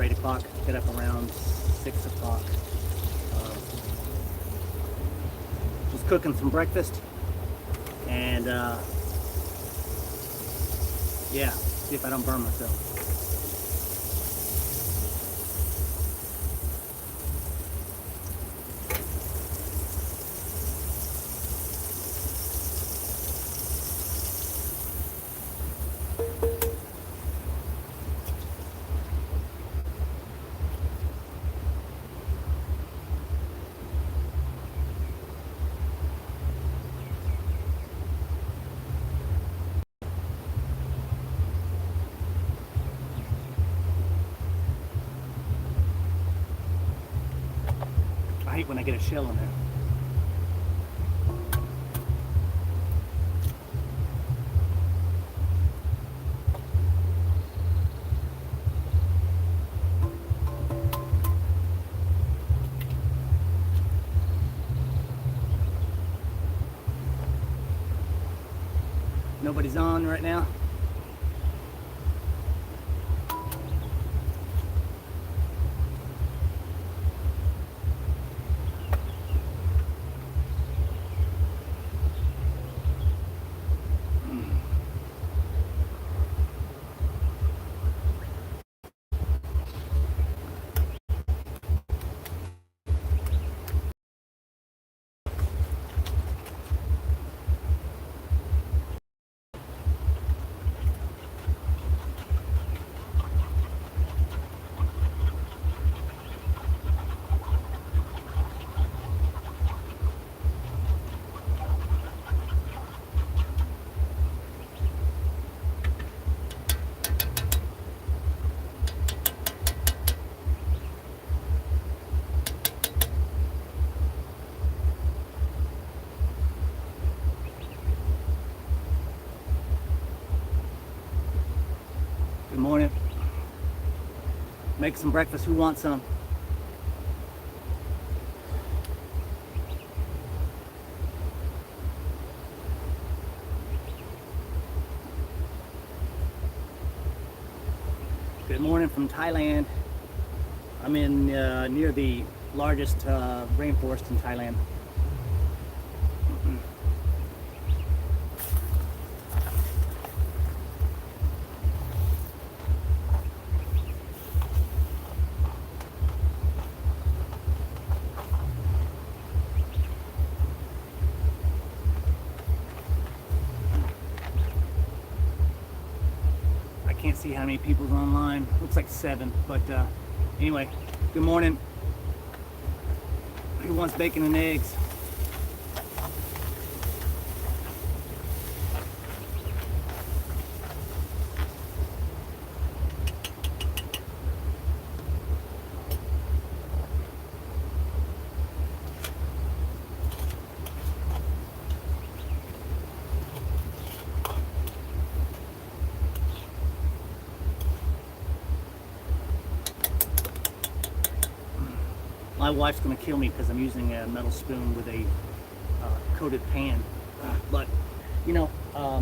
8 o'clock. Get up around 6 o'clock. Just cooking some breakfast. And yeah, see if I don't burn myself. I hate when I get a shell in there. Nobody's on right now. Good morning. Make some breakfast. Who wants some? Good morning from Thailand. I'm in near the largest rainforest in Thailand. Can't see how many people's online. Looks like 7, but anyway, good morning. Who wants bacon and eggs? My wife's gonna kill me because I'm using a metal spoon with a coated pan. But you know, I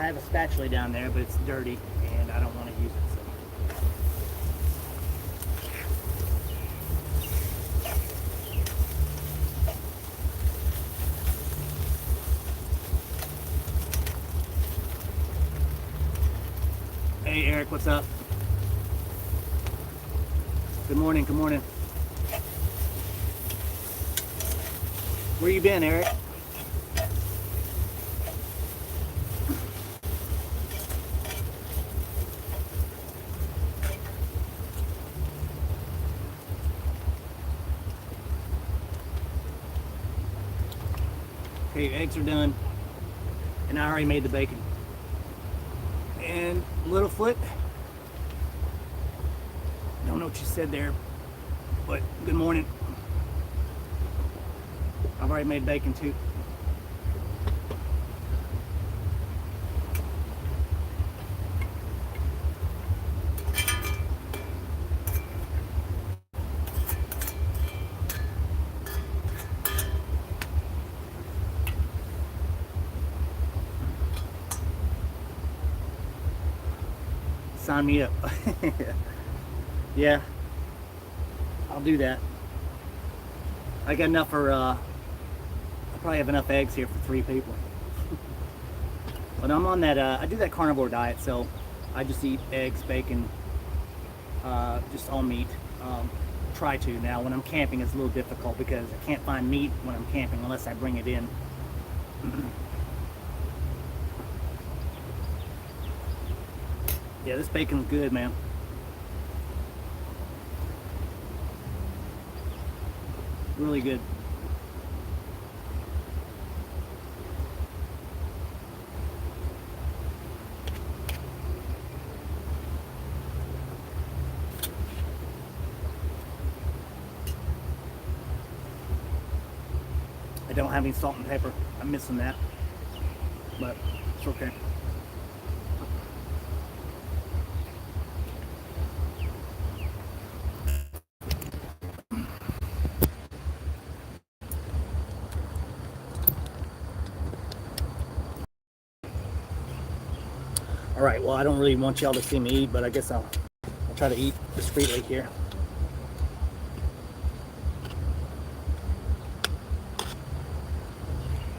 have a spatula down there, but it's dirty and I don't want to use it. So. Hey Eric, what's up? Good morning, good morning. Where you been, Eric? Okay, eggs are done. And I already made the bacon. And Littlefoot, don't know what you said there, but good morning. I've already made bacon too. Sign me up. Yeah, I'll do that. I got enough for, I probably have enough eggs here for 3 people. But I'm on that, I do that carnivore diet, so I just eat eggs, bacon, just all meat. Try to. Now, when I'm camping, it's a little difficult because I can't find meat when I'm camping unless I bring it in. Yeah, this bacon's good, man. Really good. I don't have any salt and pepper. I'm missing that, but it's okay. All right, well, I don't really want y'all to see me eat, but I guess I'll try to eat discreetly here.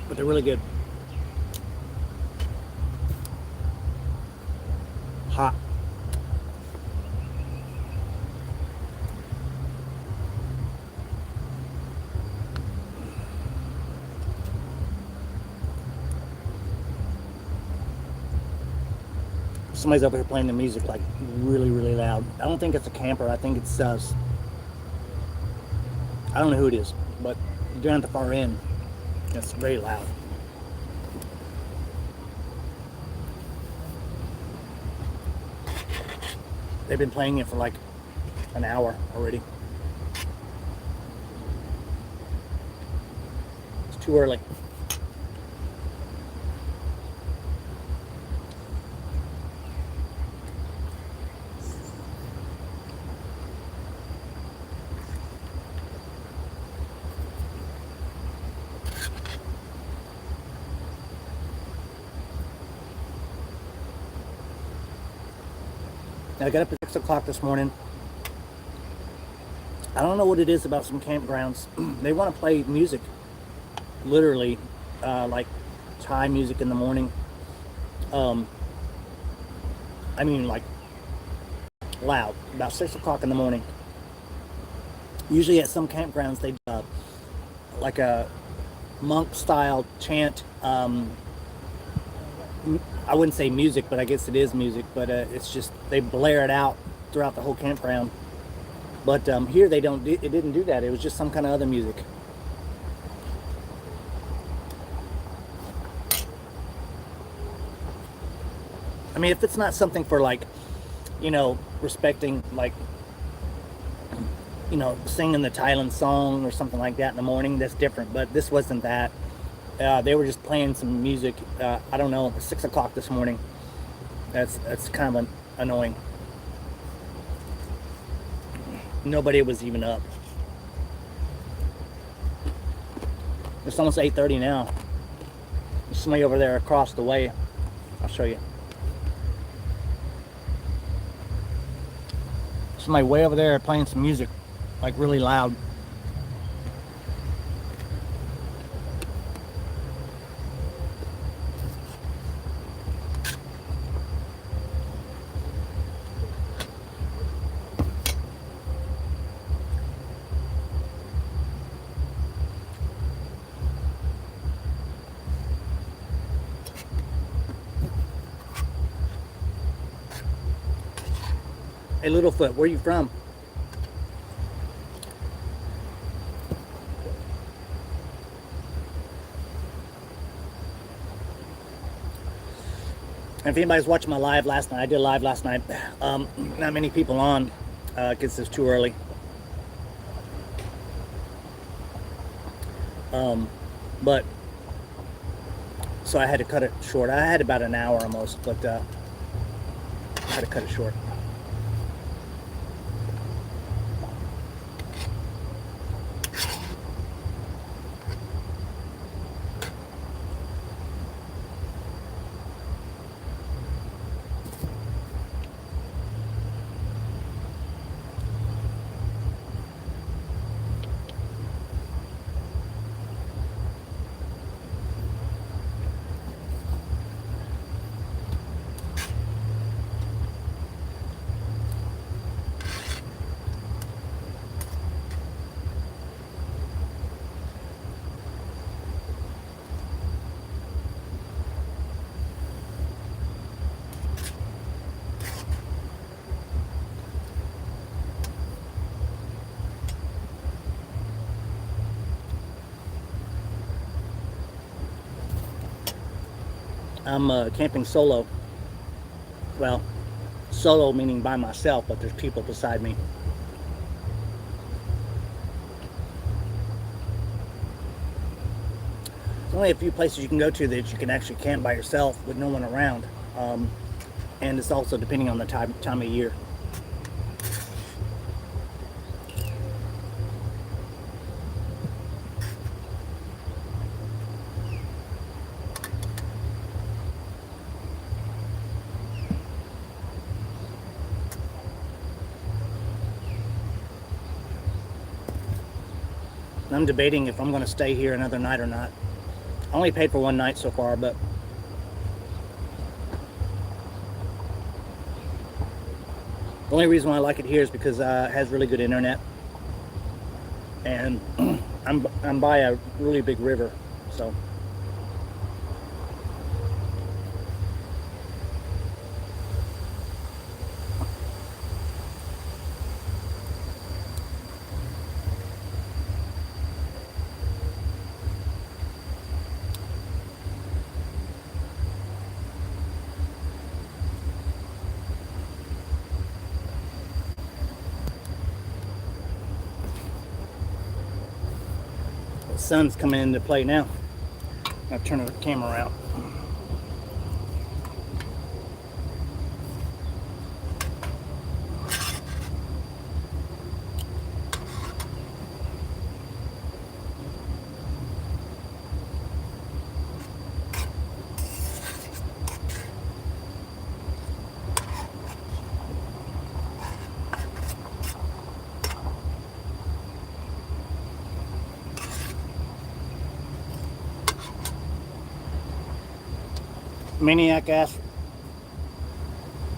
But they're really good. Hot. Somebody's over here playing the music like really, really loud. I don't think it's a camper. I think it's I don't know who it is, but down at the far end, it's very loud. They've been playing it for like an hour already. It's too early. I got up at 6 o'clock this morning. I don't know what it is about some campgrounds. They want to play music, literally, like Thai music in the morning. I mean, like loud, about 6 o'clock in the morning. Usually at some campgrounds, they do like a monk style chant. I wouldn't say music, but I guess it is music, but it's just, they blare it out throughout the whole campground. But here they don't, it didn't do that. It was just some kind of other music. I mean, if it's not something for like, you know, respecting, like, you know, singing the Thailand song or something like that in the morning, that's different. But this wasn't that. They were just playing some music. I don't know, 6 o'clock this morning. That's kind of annoying. Nobody was even up. It's almost 8:30 now. There's somebody over there across the way. I'll show you. Somebody way over there playing some music, like really loud. Hey, Littlefoot, where are you from? And if anybody's watching my live last night, I did a live last night. Not many people on because it's too early. But so I had to cut it short. I had about an hour almost, but I had to cut it short. I'm camping solo. Well, solo meaning by myself, but there's people beside me. There's only a few places you can go to that you can actually camp by yourself with no one around. And it's also depending on the time of year. I'm debating if I'm going to stay here another night or not. I only paid for one night so far, but the only reason why I like it here is because it has really good internet, and I'm by a really big river, so. The sun's coming into play now. I'll turn the camera around. Maniac asked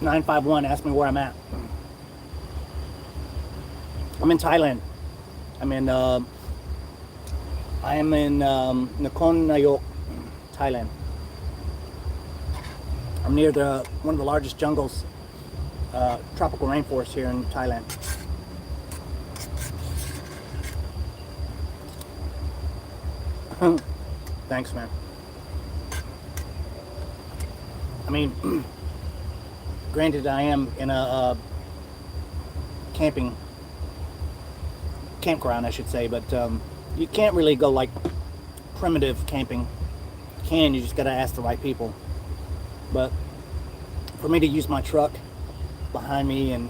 951 asked me where I'm at. I'm in Thailand. I am in Nakhon Nayok, Thailand. I'm near one of the largest jungles, tropical rainforest here in Thailand. Thanks, man. I mean, granted, I am in a campground, I should say, but you can't really go like primitive camping. You just gotta ask the right people. But for me to use my truck behind me and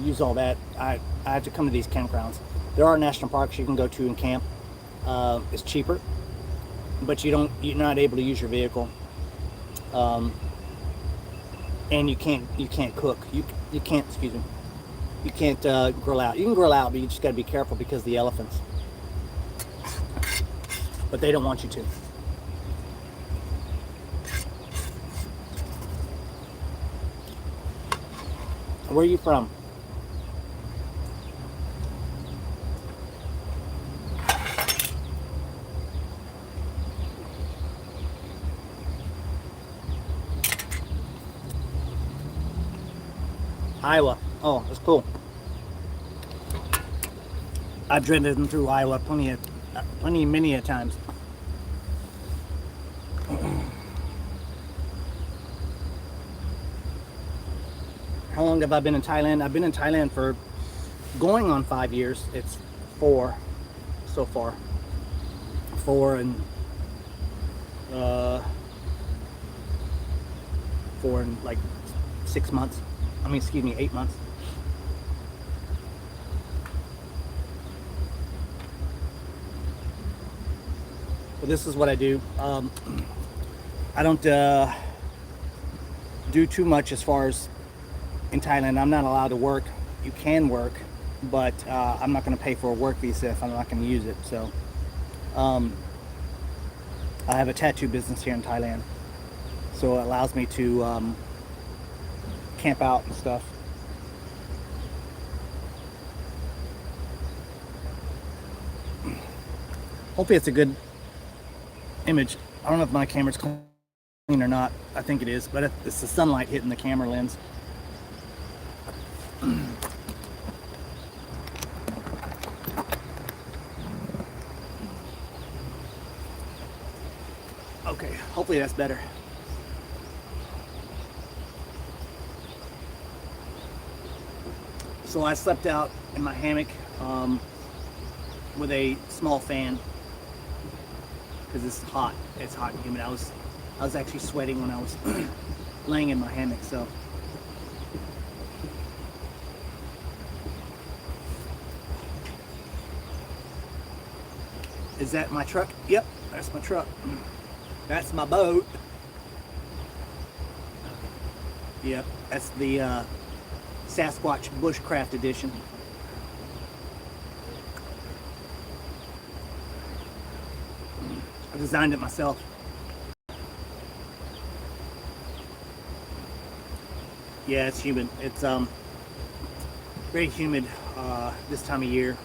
use all that, I have to come to these campgrounds. There are national parks you can go to and camp. It's cheaper, but you're not able to use your vehicle. And you can't cook. You can't, excuse me. You can't grill out. You can grill out, but you just got to be careful because of the elephants. But they don't want you to. Where are you from? Iowa. Oh, that's cool. I've driven through Iowa many a times. How long have I been in Thailand? I've been in Thailand for going on 5 years. It's 4 so far. 4 and 4 and like 6 months. I mean, excuse me, 8 months. But this is what I do. I don't do too much as far as in Thailand. I'm not allowed to work. You can work, but I'm not going to pay for a work visa if I'm not going to use it. So I have a tattoo business here in Thailand, so it allows me to camp out and stuff. Hopefully it's a good image. I don't know if my camera's clean or not. I think it is, but it's the sunlight hitting the camera lens. Okay. Okay, hopefully that's better. So I slept out in my hammock with a small fan because it's hot. It's hot and humid. I was actually sweating when I was laying in my hammock. So is that my truck? Yep, that's my truck. That's my boat. Yep, that's the Sasquatch Bushcraft Edition. I designed it myself. Yeah, it's humid. It's very humid this time of year.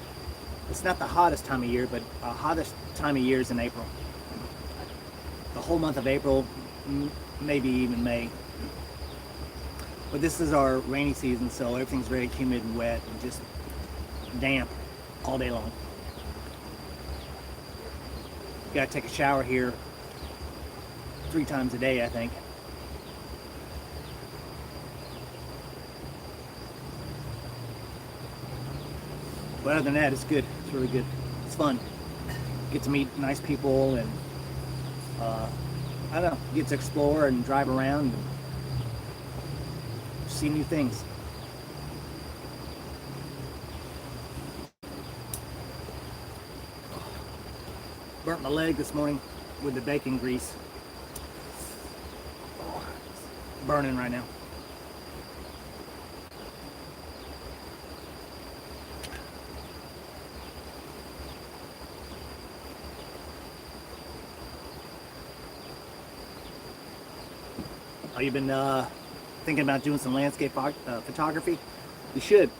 It's not the hottest time of year, but hottest time of year is in April. The whole month of April, maybe even May. But this is our rainy season, so everything's very humid and wet and just damp all day long. You gotta take a shower here 3 times a day, I think. But other than that, it's good. It's really good. It's fun. Get to meet nice people and I don't know, get to explore and drive around and see new things. Burnt my leg this morning with the bacon grease. Oh, it's burning right now. Oh, you've been thinking about doing some landscape photography? You should.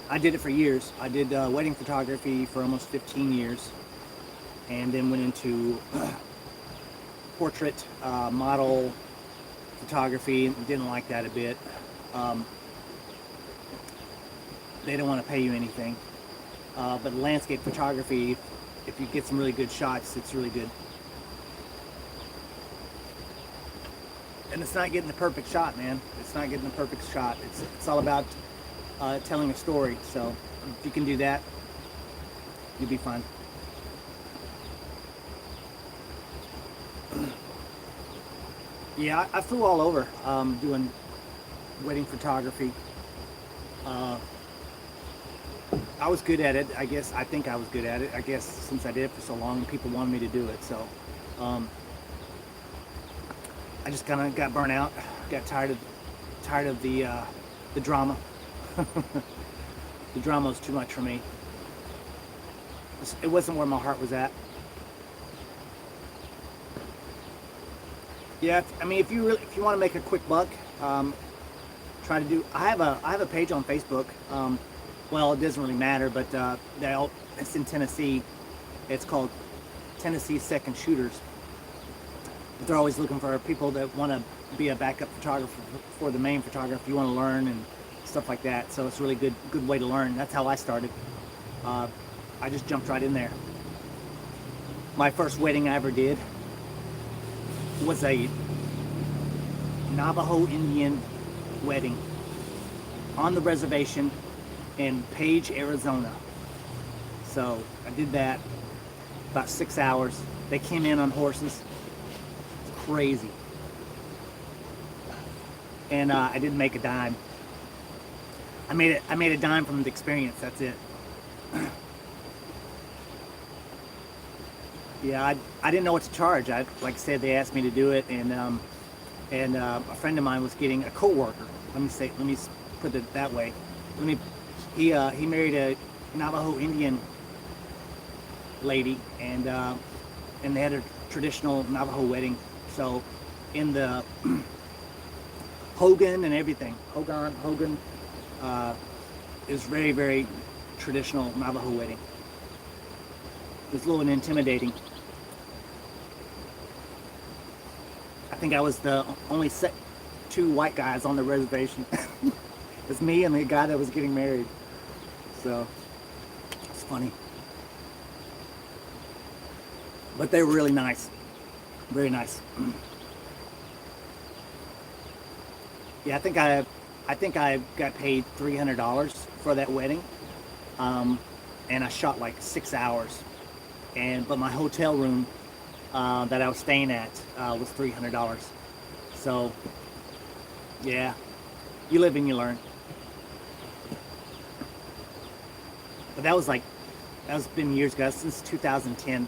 I did it for years. I did wedding photography for almost 15 years, and then went into portrait model photography. Didn't like that a bit. They don't want to pay you anything. But landscape photography, if you get some really good shots, it's really good. And it's not getting the perfect shot, man. It's not getting the perfect shot. It's all about telling a story. So if you can do that, you'll be fine. Yeah, I flew all over doing wedding photography. I was good at it, I guess. I think I was good at it. I guess since I did it for so long, people wanted me to do it. So I just kind of got burnt out. Got tired of the drama. The drama was too much for me. It wasn't where my heart was at. Yeah, I mean, if you want to make a quick buck, try to do. I have a page on Facebook. Well, it doesn't really matter, but it's in Tennessee. It's called Tennessee Second Shooters. But they're always looking for people that want to be a backup photographer for the main photographer. You want to learn and stuff like that. So it's a really good way to learn. That's how I started. I just jumped right in there. My first wedding I ever did was a Navajo Indian wedding on the reservation in Page, Arizona. So I did that about 6 hours. They came in on horses. It's crazy. And I didn't make a dime. I made a dime from the experience. That's it. Yeah, I didn't know what to charge. Like I said, they asked me to do it, and a friend of mine was getting a coworker. Let me put it that way. He married a Navajo Indian lady, and they had a traditional Navajo wedding. So in the Hogan and everything, Hogan is very, very traditional Navajo wedding. It was a little intimidating. I think I was the only 2 white guys on the reservation. It's me and the guy that was getting married. So it's funny. But they were really nice. Very nice. Yeah, I think I got paid $300 for that wedding, and I shot like 6 hours. But my hotel room that I was staying at was $300. So yeah, you live and you learn. But that was been years ago, since 2010.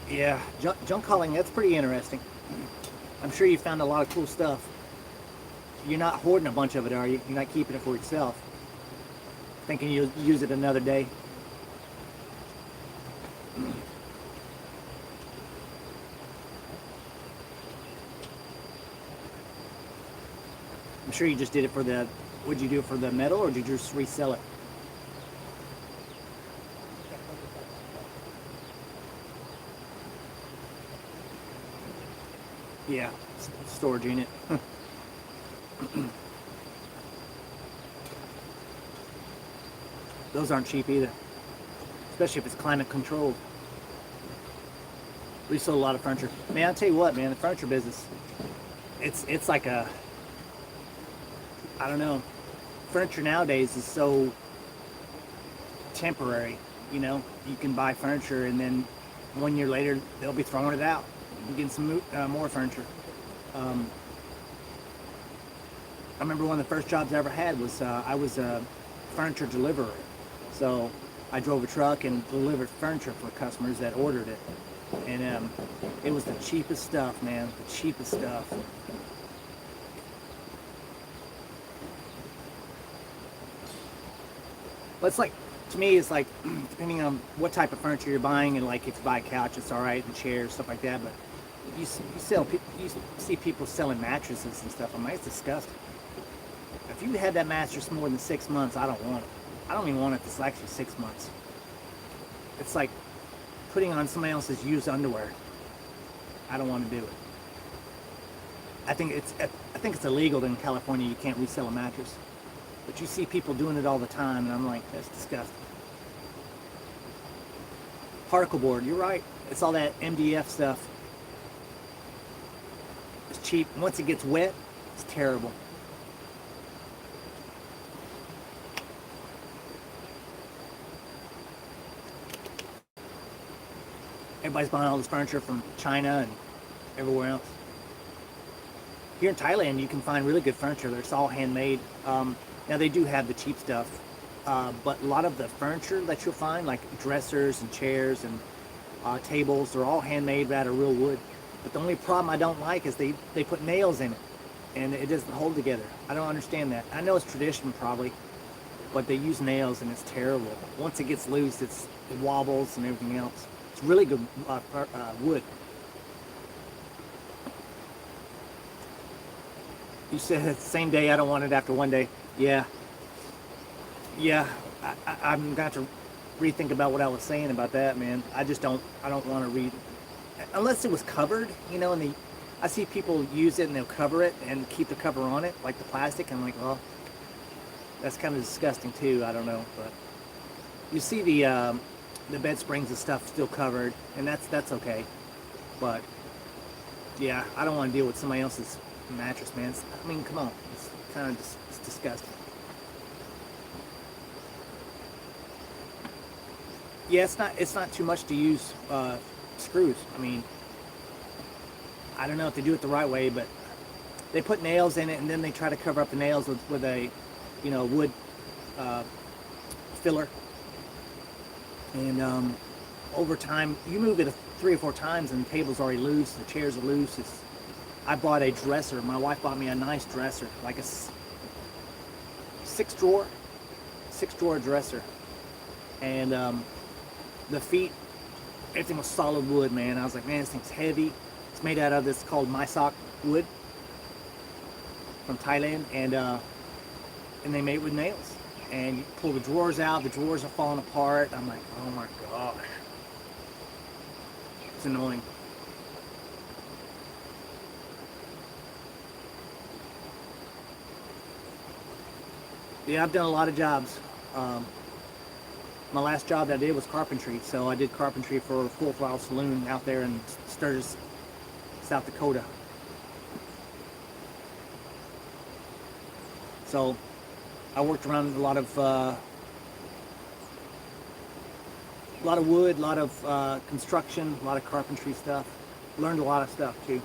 Yeah, junk hauling, that's pretty interesting. I'm sure you found a lot of cool stuff. You're not hoarding a bunch of it, are you? You're not keeping it for yourself, thinking you'll use it another day. I'm sure you just did it for the, would you do it for the metal, or did you just resell it? Yeah, storage unit. Those aren't cheap either, especially if it's climate controlled. We sold a lot of furniture. Man, I'll tell you what, man, the furniture business, it's like a, I don't know, furniture nowadays is so temporary. You can buy furniture and then 1 year later they'll be throwing it out and getting some more furniture. Um, I remember one of the first jobs I ever had was I was a furniture deliverer. So I drove a truck and delivered furniture for customers that ordered it. And it was the cheapest stuff, man, the cheapest stuff. But it's like, to me, it's like, depending on what type of furniture you're buying, and like if you buy a couch, it's all right, and chairs, stuff like that. But you see people selling mattresses and stuff. I'm like, it's disgusting. If you had that mattress more than 6 months, I don't want it. I don't even want it if it's actually 6 months. It's like putting on somebody else's used underwear. I don't want to do it. I think it's illegal in California. You can't resell a mattress. But you see people doing it all the time, and I'm like, that's disgusting. Particle board, you're right. It's all that MDF stuff. It's cheap. Once it gets wet, it's terrible. Everybody's buying all this furniture from China and everywhere else. Here in Thailand, you can find really good furniture. It's all handmade. Now they do have the cheap stuff, but a lot of the furniture that you'll find, like dressers and chairs and tables, they're all handmade out of real wood. But the only problem I don't like is they put nails in it, and it doesn't hold together. I don't understand that. I know it's tradition probably, but they use nails and it's terrible. Once it gets loose, it wobbles and everything else. It's really good wood. You said the same day, I don't want it after one day. Yeah. I'm going to rethink about what I was saying about that, man. I don't want to read, unless it was covered, and I see people use it and they'll cover it and keep the cover on it, like the plastic. I'm like, well, that's kind of disgusting too. I don't know, but you see the bed springs and stuff still covered, and that's okay. But yeah, I don't want to deal with somebody else's mattress, man. I mean, come on, it's kind of it's disgusting. Yeah, it's not too much to use screws. I mean, I don't know if they do it the right way, but they put nails in it and then they try to cover up the nails with a wood uh, filler. And over time, you move it 3 or 4 times and the table's already loose, the chairs are loose. I bought a dresser. My wife bought me a nice dresser, like a six drawer dresser. And the feet, everything was solid wood, man. I was like, man, this thing's heavy. It's made out of this called mysock wood from Thailand, and they made it with nails. And you pull the drawers out, the drawers are falling apart. I'm like, oh my gosh. It's annoying. Yeah, I've done a lot of jobs. My last job that I did was carpentry, so I did carpentry for a Full Throttle Saloon out there in Sturgis, South Dakota. So I worked around a lot of wood, a lot of construction, a lot of carpentry stuff. Learned a lot of stuff too.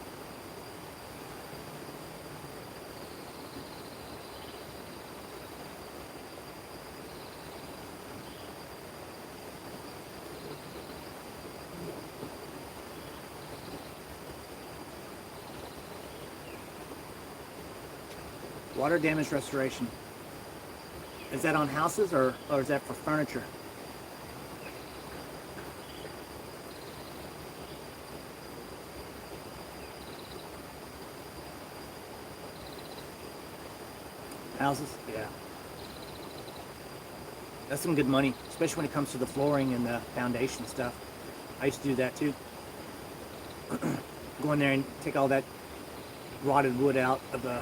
Water damage restoration. Is that on houses or is that for furniture? Houses? Yeah. That's some good money, especially when it comes to the flooring and the foundation stuff. I used to do that too. Go in there and take all that rotted wood out of the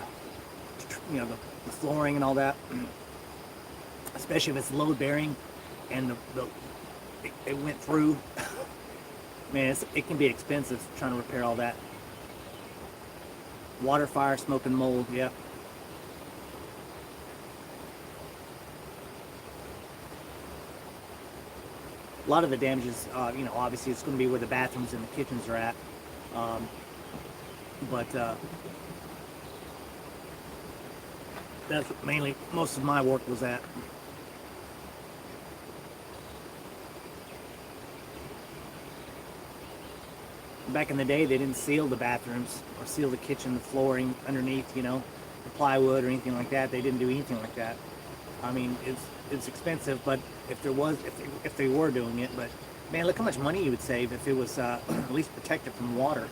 flooring and all that, especially if it's load bearing and it went through. Man, it can be expensive trying to repair all that. Water, fire, smoke, and mold. Yeah. A lot of the damages, obviously it's going to be where the bathrooms and the kitchens are at, but that's mainly most of my work was at. Back in the day, they didn't seal the bathrooms or seal the kitchen, the flooring underneath, the plywood or anything like that. They didn't do anything like that. I mean, it's expensive, but if they were doing it, but man, look how much money you would save if it was at least protected from water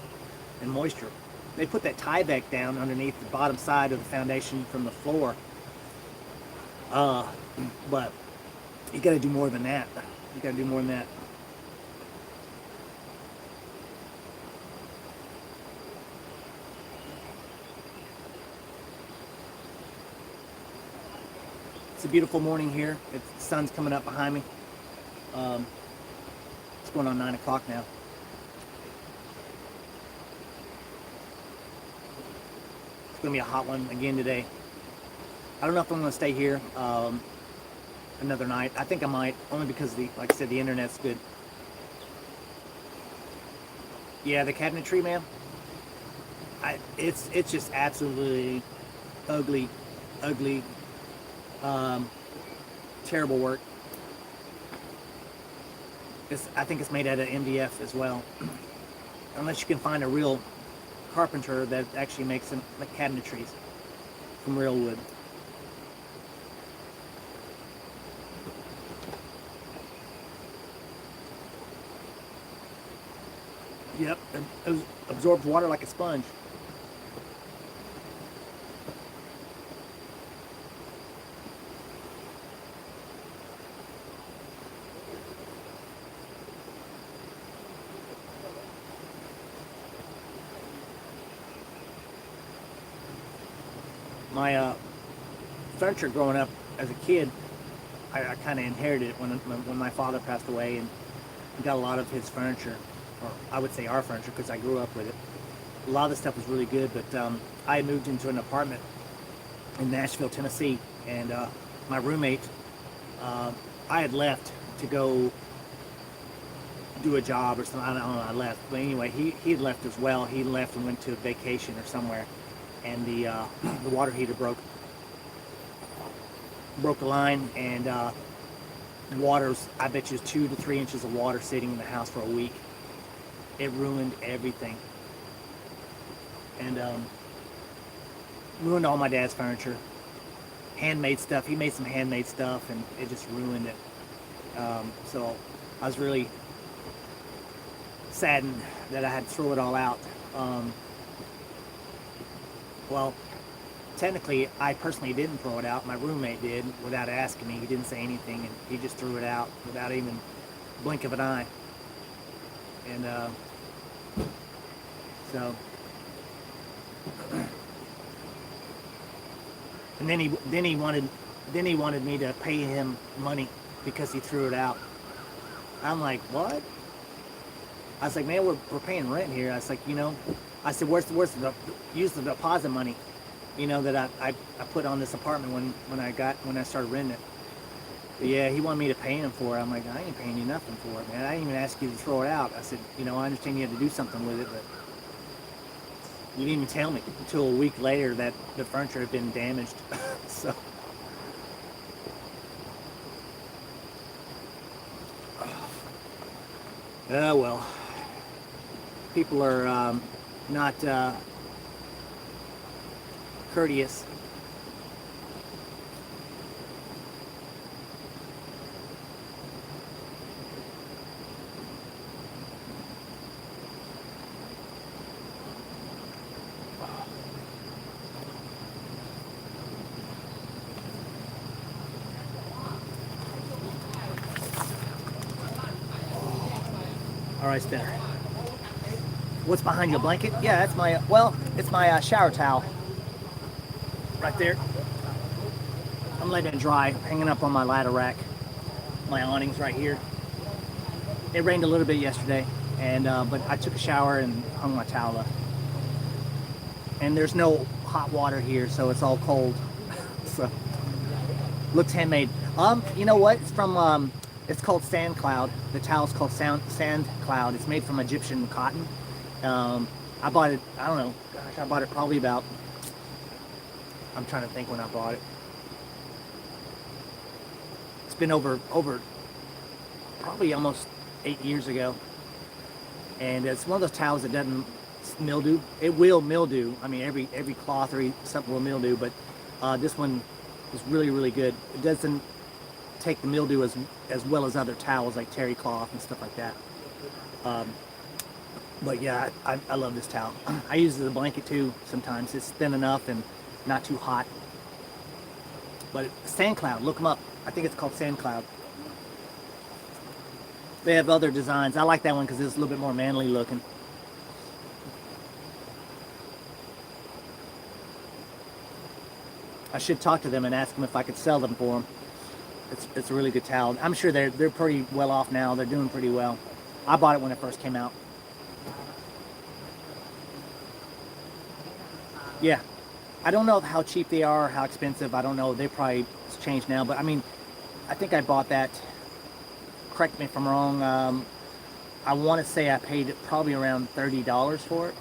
and moisture. They put that tie back down underneath the bottom side of the foundation from the floor. But you got to do more than that. You got to do more than that. It's a beautiful morning here. The sun's coming up behind me. It's going on 9 o'clock now. It's going to be a hot one again today. I don't know if I'm going to stay here another night. I think I might, only because like I said, the internet's good. Yeah, the cabinetry, man. It's just absolutely ugly, terrible work. I think it's made out of MDF as well. Unless you can find a real carpenter that actually makes them like cabinetries from real wood. Yep, it absorbs water like a sponge. My furniture growing up as a kid, I kind of inherited it when my father passed away, and got a lot of his furniture, or I would say our furniture, because I grew up with it. A lot of the stuff was really good, but I moved into an apartment in Nashville, Tennessee, and my roommate, I had left to go do a job or something. I don't know, I left. But anyway, he had left as well. He left and went to a vacation or somewhere, and the water heater broke the line, and water's, I bet you, 2 to 3 inches of water sitting in the house for a week. It ruined everything, and ruined all my dad's furniture, handmade stuff. He made some handmade stuff, and it just ruined it. So I was really saddened that I had to throw it all out. Well, technically, I personally didn't throw it out. My roommate did without asking me. He didn't say anything, and he just threw it out without even blink of an eye. And so, and then he wanted me to pay him money because he threw it out. I'm like, what? I was like, man, we're paying rent here. I was like, I said, where's use the deposit money, that I put on this apartment when I started renting it. But yeah, he wanted me to pay him for it. I'm like, I ain't paying you nothing for it, man. I didn't even ask you to throw it out. I said, I understand you had to do something with it, but you didn't even tell me until a week later that the furniture had been damaged. So. Well, people are not courteous. All right, Spinner. What's behind your blanket? Yeah, that's it's my shower towel. Right there. I'm letting it dry, hanging up on my ladder rack. My awning's right here. It rained a little bit yesterday, and but I took a shower and hung my towel up. And there's no hot water here, so it's all cold. So looks handmade. You know what? It's from it's called Sand Cloud. The towel's called Sand Cloud. It's made from Egyptian cotton. I bought it, I don't know, gosh, I bought it probably about, I'm trying to think when I bought it. It's been over probably almost 8 years ago. And it's one of those towels that doesn't mildew. It will mildew. I mean, every cloth or something will mildew, but this one is really, really good. It doesn't take the mildew as well as other towels like terry cloth and stuff like that. But yeah, I love this towel. I use it as a blanket too sometimes. It's thin enough and not too hot. But Sand Cloud, look them up. I think it's called Sand Cloud. They have other designs. I like that one because it's a little bit more manly looking. I should talk to them and ask them if I could sell them for them. It's a really good towel. I'm sure they're pretty well off now. They're doing pretty well. I bought it when it first came out. Yeah, I don't know how cheap they are, how expensive. I don't know. They probably changed now, but I mean, I think I bought that. Correct me if I'm wrong. I want to say I paid probably around $30 for it,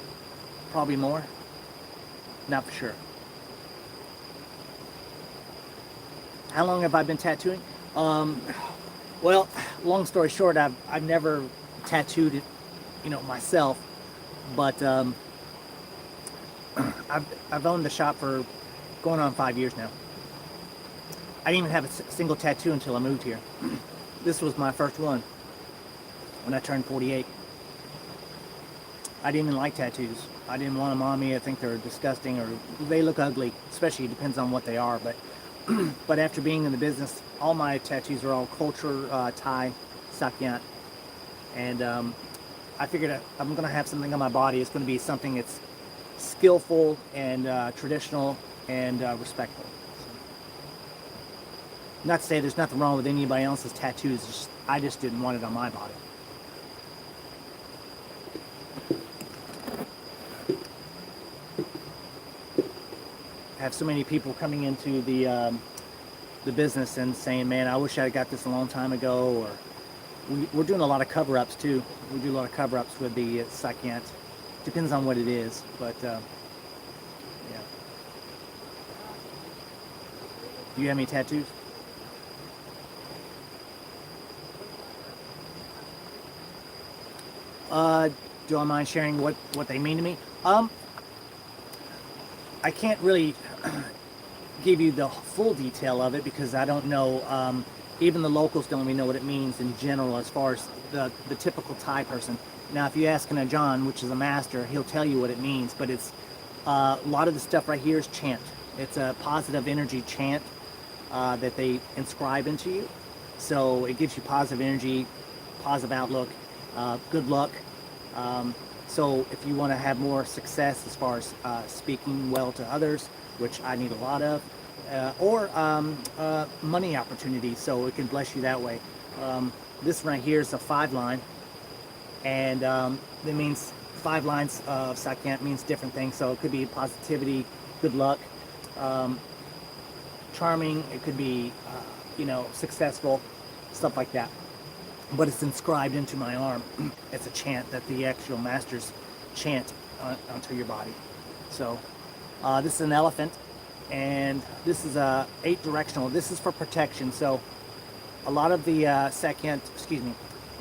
probably more. Not for sure. How long have I been tattooing? Well, long story short, I've never tattooed it, myself, but I've owned the shop for going on 5 years now. I didn't even have a single tattoo until I moved here. This was my first one when I turned 48. I didn't even like tattoos. I didn't want them on me. I think they're disgusting or they look ugly, especially depends on what they are. But after being in the business, all my tattoos are all culture, Thai, Sakyant. And I figured I'm going to have something on my body. It's going to be something that's skillful and traditional and respectful. Not to say there's nothing wrong with anybody else's tattoos. I just didn't want it on my body. I have so many people coming into the business and saying, man, I wish I had got this a long time ago, or we're doing a lot of cover-ups too. We do a lot of cover-ups with the Sakyant. Depends on what it is, but yeah. Do you have any tattoos? Do I mind sharing what they mean to me? I can't really give you the full detail of it because I don't know. Even the locals don't really know what it means in general as far as the typical Thai person. Now, if you ask a John, which is a master, he'll tell you what it means. But it's a lot of the stuff right here is chant. It's a positive energy chant that they inscribe into you. So it gives you positive energy, positive outlook, good luck. So if you want to have more success as far as speaking well to others, which I need a lot of, or money opportunities, so it can bless you that way. This right here is a 5-line, and it means 5 lines of Sakyant means different things. So it could be positivity, good luck, charming. It could be, successful, stuff like that. But it's inscribed into my arm. It's a chant that the actual masters chant onto your body. So this is an elephant, and this is a 8-directional. This is for protection. So a lot of the a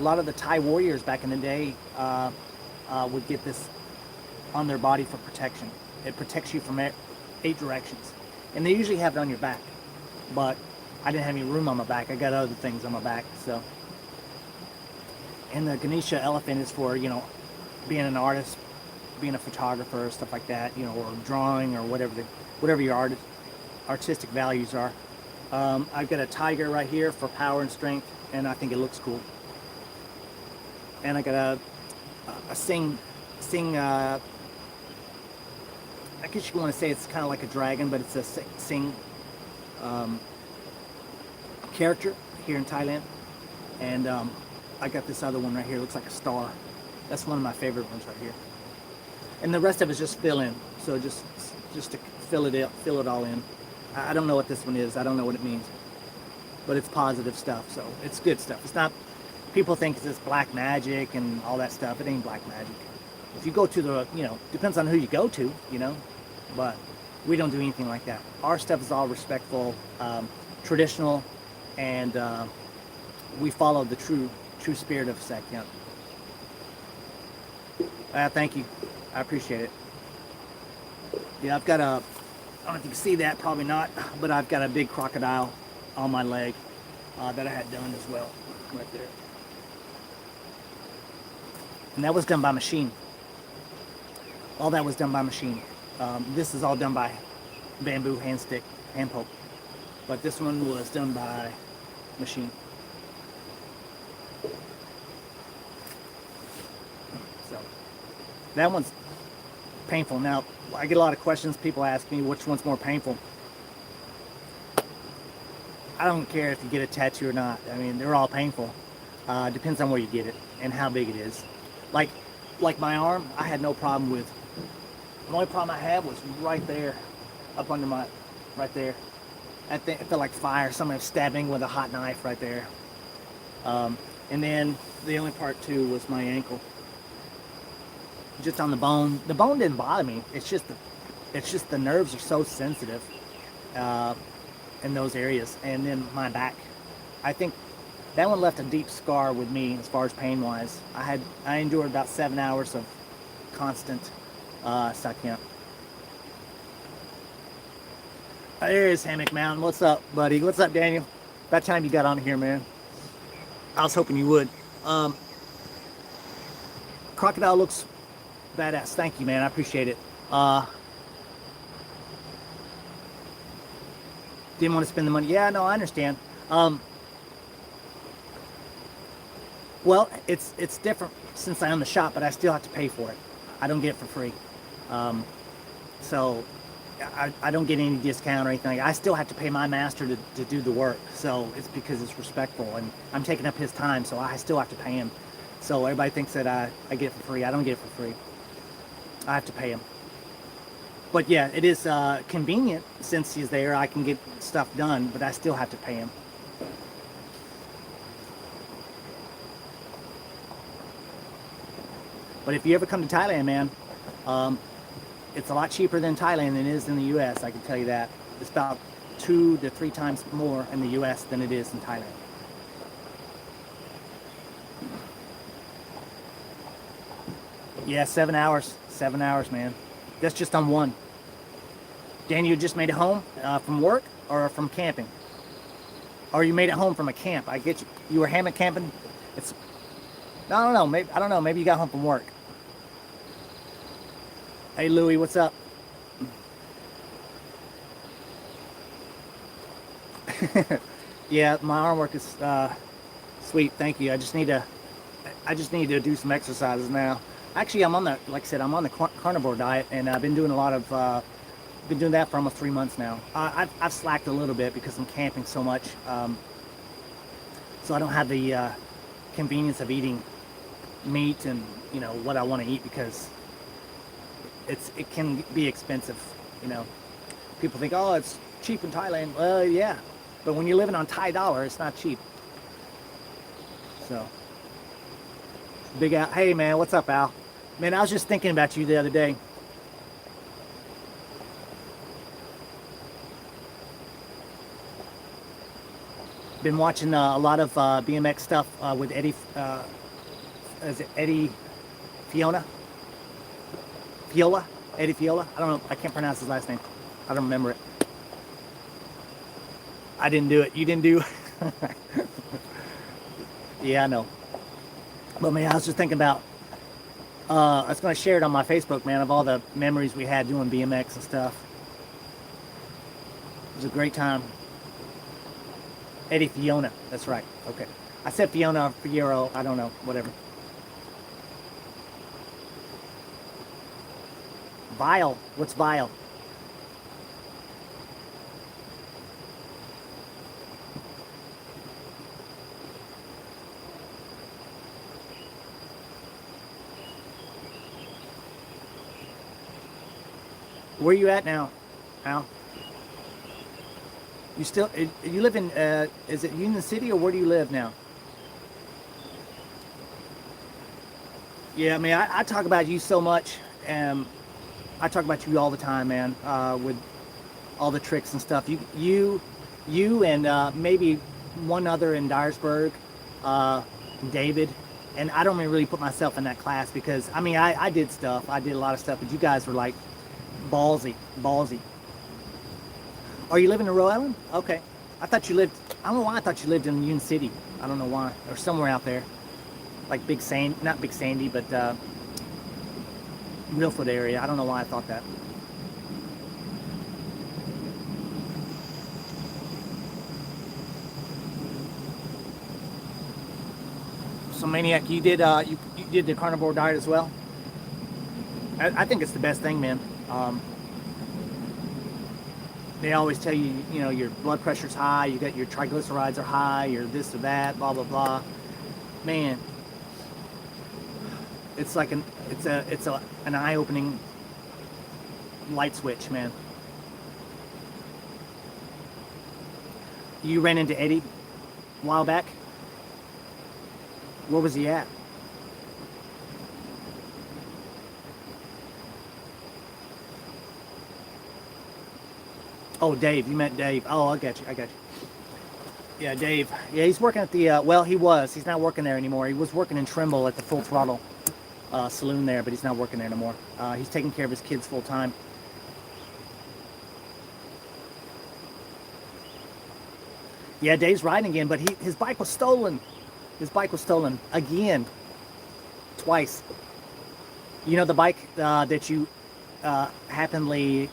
lot of the Thai warriors back in the day would get this on their body for protection. It protects you from 8 directions, and they usually have it on your back. But I didn't have any room on my back. I got other things on my back, so. And the Ganesha elephant is for, being an artist, being a photographer, stuff like that, or drawing, or whatever your artistic values are. I've got a tiger right here for power and strength, and I think it looks cool. And I got a sing. I guess you want to say it's kind of like a dragon, but it's a sing character here in Thailand. And I got this other one right here. It looks like a star. That's one of my favorite ones right here. And the rest of it's just fill in. So just to fill it all in. I don't know what this one is. I don't know what it means. But it's positive stuff. So it's good stuff. It's not. People think it's just black magic and all that stuff. It ain't black magic. If you go to the, depends on who you go to, but we don't do anything like that. Our stuff is all respectful, traditional, and we follow the true spirit of Sakyant. Thank you. I appreciate it. Yeah, I've got I don't know if you can see that, probably not, but I've got a big crocodile on my leg that I had done as well, right there. And that was done by machine. All that was done by machine. This is all done by bamboo hand poke. But this one was done by machine. So that one's painful. Now, I get a lot of questions. People ask me which one's more painful. I don't care if you get a tattoo or not. I mean, they're all painful. Depends on where you get it and how big it is. Like my arm, I had no problem with. The only problem I had was right there, up under my, right there. I think it felt like fire. Somebody was stabbing with a hot knife right there. And then the only part too was my ankle. Just on the bone. The bone didn't bother me. It's just the nerves are so sensitive in those areas. And then my back. I think that one left a deep scar with me as far as pain wise. I endured about 7 hours of constant Sakyant. There is Hammock Mountain. What's up, buddy? What's up, Daniel? About time you got on here, man. I was hoping you would. Crocodile looks badass. Thank you, man. I appreciate it. Didn't want to spend the money. Yeah, no, I understand. Well, it's different since I own the shop, but I still have to pay for it. I don't get it for free. So I don't get any discount or anything. I still have to pay my master to do the work. So it's because it's respectful, and I'm taking up his time, so I still have to pay him. So everybody thinks that I get it for free. I don't get it for free. I have to pay him. But yeah, it is convenient since he's there. I can get stuff done, but I still have to pay him. But if you ever come to Thailand, man, it's a lot cheaper than Thailand than it is in the U.S. I can tell you that. It's about 2 to 3 times more in the U.S. than it is in Thailand. Yeah, 7 hours. 7 hours, man. That's just on one. Daniel, you just made it home from work or from camping? Or you made it home from a camp? I get you. You were hammock camping? I don't know. Maybe you got home from work. Hey, Louie, what's up? Yeah, my arm work is sweet. Thank you. I just need to do some exercises now. Actually, I'm on the, like I said, I'm on the carnivore diet, and I've been doing a lot of, been doing that for almost 3 months now. I've slacked a little bit because I'm camping so much, so I don't have the convenience of eating meat and what I want to eat, because it can be expensive. You know, people think, oh, it's cheap in Thailand. Well, yeah, but when you're living on Thai dollar, it's not cheap. So, Big Al, hey man, what's up, Al? Man, I was just thinking about you the other day. Been watching a lot of BMX stuff with Eddie. Is it Eddie Fiona? Fiola? Eddie Fiola? I don't know. I can't pronounce his last name. I don't remember it. I didn't do it. You didn't do. Yeah, I know. But man, I was just thinking about. I was going to share it on my Facebook, man, of all the memories we had doing BMX and stuff. It was a great time. Eddie Fiona. That's right. Okay. I said Fiona or Fiero. I don't know. Whatever. Vile. What's vile? Where are you at now, Al? You live in, is it Union City, or where do you live now? Yeah, I mean, I talk about you so much. I talk about you all the time, man, with all the tricks and stuff. You and maybe one other in Dyersburg, David. And I don't really put myself in that class because, I mean, I did stuff. I did a lot of stuff, but you guys were like ballsy, ballsy. Are you living in Rhode Island? Okay. I thought you lived, I don't know why I thought you lived in Union City. I don't know why. Or somewhere out there. Like Big Sandy, not Big Sandy, but Milford area. I don't know why I thought that. So Maniac, you did the carnivore diet as well? I think it's the best thing, man. They always tell you, your blood pressure's high, you got your triglycerides are high, your this or that, blah blah blah. Man, it's like an eye-opening light switch, man. You ran into Eddie a while back. Where was he at? Oh, Dave. You meant Dave. Oh, I got you. I got you. Yeah, Dave. Yeah, he's working at the, well, he was. He's not working there anymore. He was working in Trimble at the Full Throttle saloon there, but he's not working there anymore. He's taking care of his kids full time. Yeah, Dave's riding again, but his bike was stolen. His bike was stolen again. Twice. You know the bike that you humbly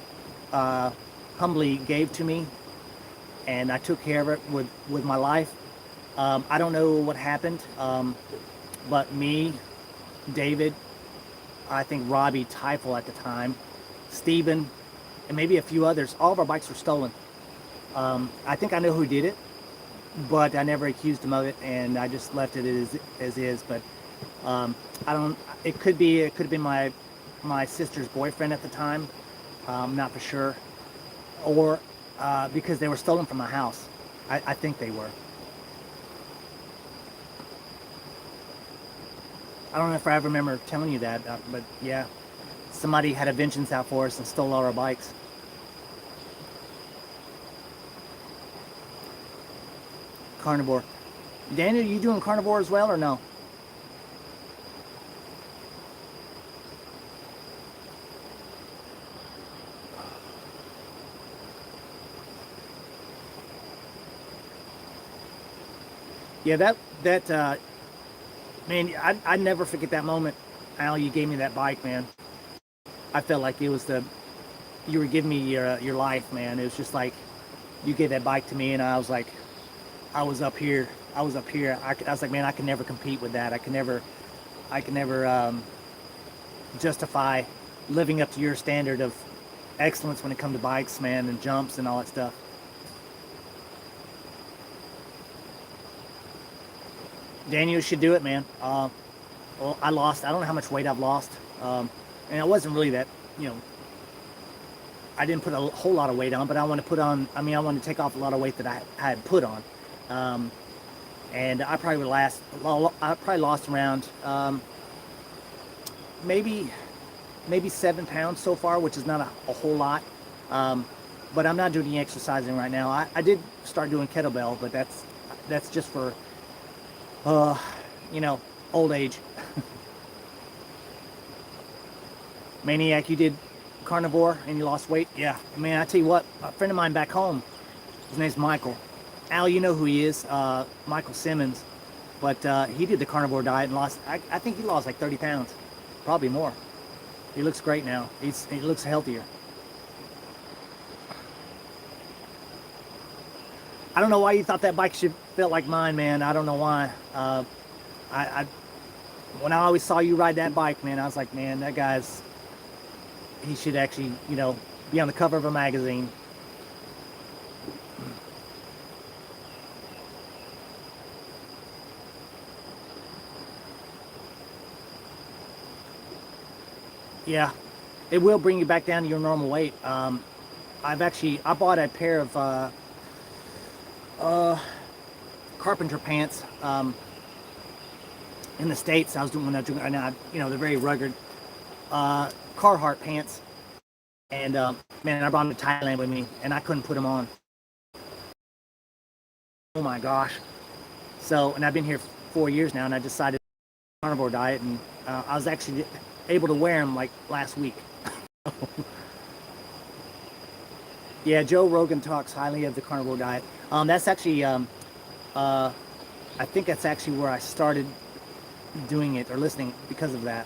gave to me, and I took care of it with my life. I don't know what happened, but me, David, I think Robbie Teifel at the time, Steven, and maybe a few others, all of our bikes were stolen. I think I know who did it, but I never accused him of it, and I just left it as is. But I don't. It could have been my sister's boyfriend at the time. Not for sure, or because they were stolen from my house. I think they were. I don't know if I ever remember telling you that, but yeah, somebody had a vengeance out for us and stole all our bikes. Carnivore. Daniel, you doing carnivore as well or no? Yeah, man, I never forget that moment, Al. You gave me that bike, man. I felt like it was you were giving me your life, man. It was just like you gave that bike to me, and I was like, I was up here. I was up here. I was like, man, I can never compete with that. I can never justify living up to your standard of excellence when it comes to bikes, man, and jumps and all that stuff. Daniel should do it, man. Well, I lost. I don't know how much weight I've lost, and it wasn't really that. You know, I didn't put a whole lot of weight on, but I want to put on. I mean, I want to take off a lot of weight that I had put on, and I probably would last. I probably lost around maybe 7 pounds so far, which is not a whole lot. But I'm not doing any exercising right now. I did start doing kettlebell, but that's just for you know, old age. Maniac, you did carnivore and you lost weight? Yeah, man, I tell you what, a friend of mine back home, his name's Michael. Al, you know who he is, Michael Simmons. But he did the carnivore diet and lost, I think he lost like 30 pounds, probably more. He looks great now. He looks healthier. I don't know why you thought that bike should felt like mine, man. I don't know why. When I always saw you ride that bike, man, I was like, man, that guy's, he should actually, you know, be on the cover of a magazine. Yeah, it will bring you back down to your normal weight. I bought a pair of carpenter pants in the States. I was doing when I was doing, and you know, they're very rugged Carhartt pants, and man, I brought them to Thailand with me, and I couldn't put them on. Oh my gosh! So, and I've been here 4 years now, and I decided carnivore diet, and I was actually able to wear them like last week. Yeah, Joe Rogan talks highly of the carnivore diet. That's actually, I think that's actually where I started doing it or listening because of that.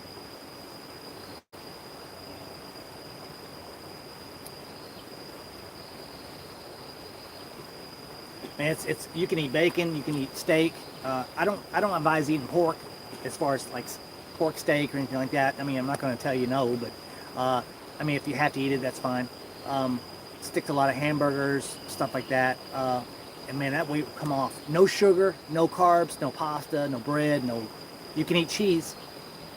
Man, it's you can eat bacon, you can eat steak. I don't advise eating pork as far as like pork steak or anything like that. I mean, I'm not going to tell you no, but I mean, if you have to eat it, that's fine. Stick to a lot of hamburgers, stuff like that. And man, that weight will come off. No sugar, no carbs, no pasta, no bread, no. You can eat cheese,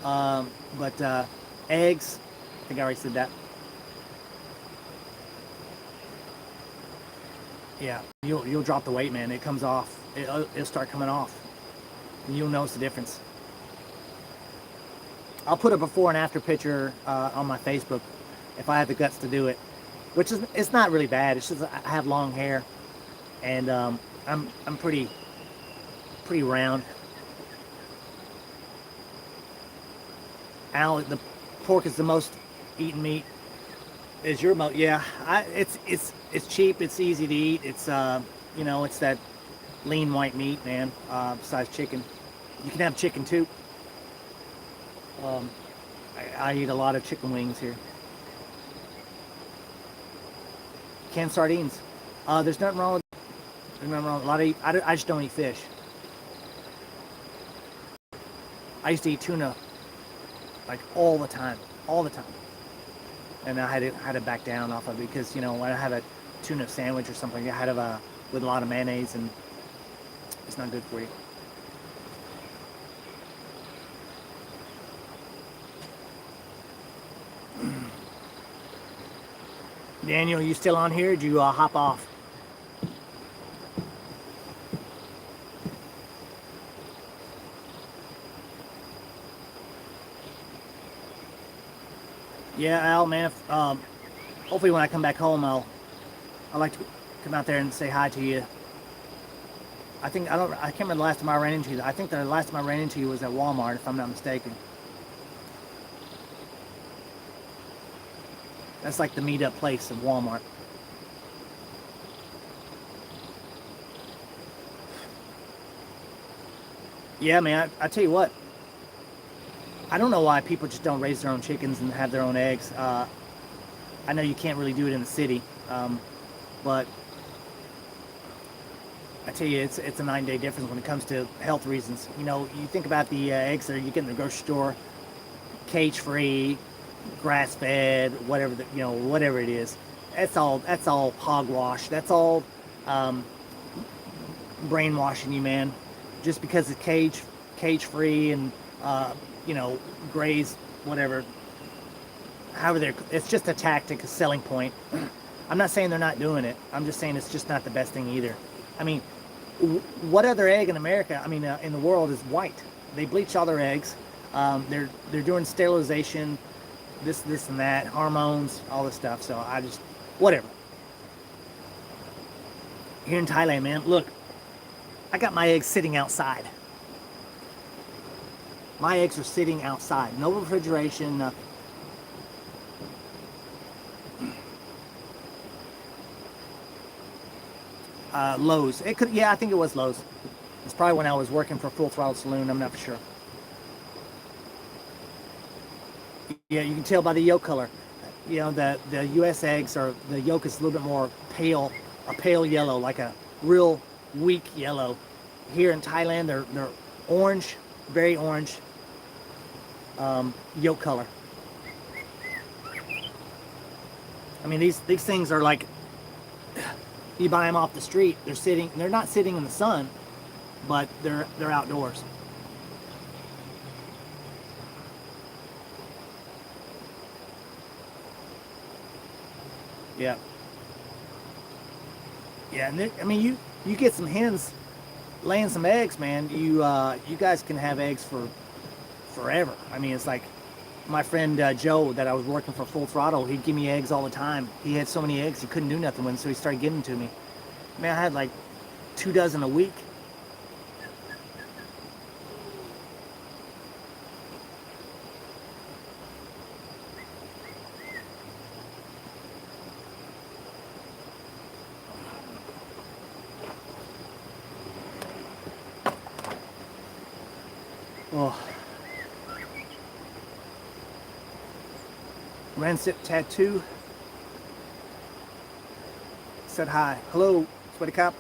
but eggs. I think I already said that. Yeah, you'll drop the weight, man. It comes off. It'll start coming off. You'll notice the difference. I'll put a before and after picture on my Facebook if I have the guts to do it. Which is, it's not really bad. It's just I have long hair, and I'm pretty round. Al, the pork is the most eaten meat. Is your most? Yeah, it's cheap. It's easy to eat. It's you know, it's that lean white meat, man. Besides chicken, you can have chicken too. I eat a lot of chicken wings here. Canned sardines. There's nothing wrong with. There's nothing wrong. A lot of I just don't eat fish. I used to eat tuna like all the time, and I had to back down off of it because, you know, when I have a tuna sandwich or something, I had to with a lot of mayonnaise, and it's not good for you. Daniel, you still on here? Or did you hop off? Yeah, Al, man. Hopefully, when I come back home, I'd like to come out there and say hi to you. I can't remember the last time I ran into you. I think the last time I ran into you was at Walmart, if I'm not mistaken. That's like the meetup place of Walmart. Yeah, man. I tell you what. I don't know why people just don't raise their own chickens and have their own eggs. I know you can't really do it in the city, but I tell you, it's a 9-day difference when it comes to health reasons. You know, you think about the eggs that you get in the grocery store, cage free, grass fed, whatever whatever it is. That's all hogwash. That's all um, brainwashing you, man. Just because it's cage free and grazed, whatever. However, it's just a tactic, a selling point. I'm not saying they're not doing it. I'm just saying it's just not the best thing either. I mean, what other egg in America? I mean, in the world is white. They bleach all their eggs. They're doing sterilization, this and that, hormones, all this stuff. So I just whatever. Here in Thailand, man, look, I got my eggs sitting outside. My eggs are sitting outside. No refrigeration. Lowe's. It could, yeah, I think it was Lowe's. It's probably when I was working for Full Throttle Saloon. I'm not for sure. Yeah, you can tell by the yolk color. You know, the U.S. eggs are, the yolk is a little bit more pale, a pale yellow, like a real weak yellow. Here in Thailand, they're orange, very orange yolk color. I mean, these things are like, you buy them off the street. They're not sitting in the sun, but they're outdoors. Yeah. Yeah, and I mean, you get some hens laying some eggs, man. You guys can have eggs for forever. I mean, it's like my friend Joe that I was working for Full Throttle. He'd give me eggs all the time. He had so many eggs he couldn't do nothing with, so he started giving them to me. Man, I had like 2 dozen a week. Oh. Rancid Tattoo said hi. Hello, Sweaty Cop.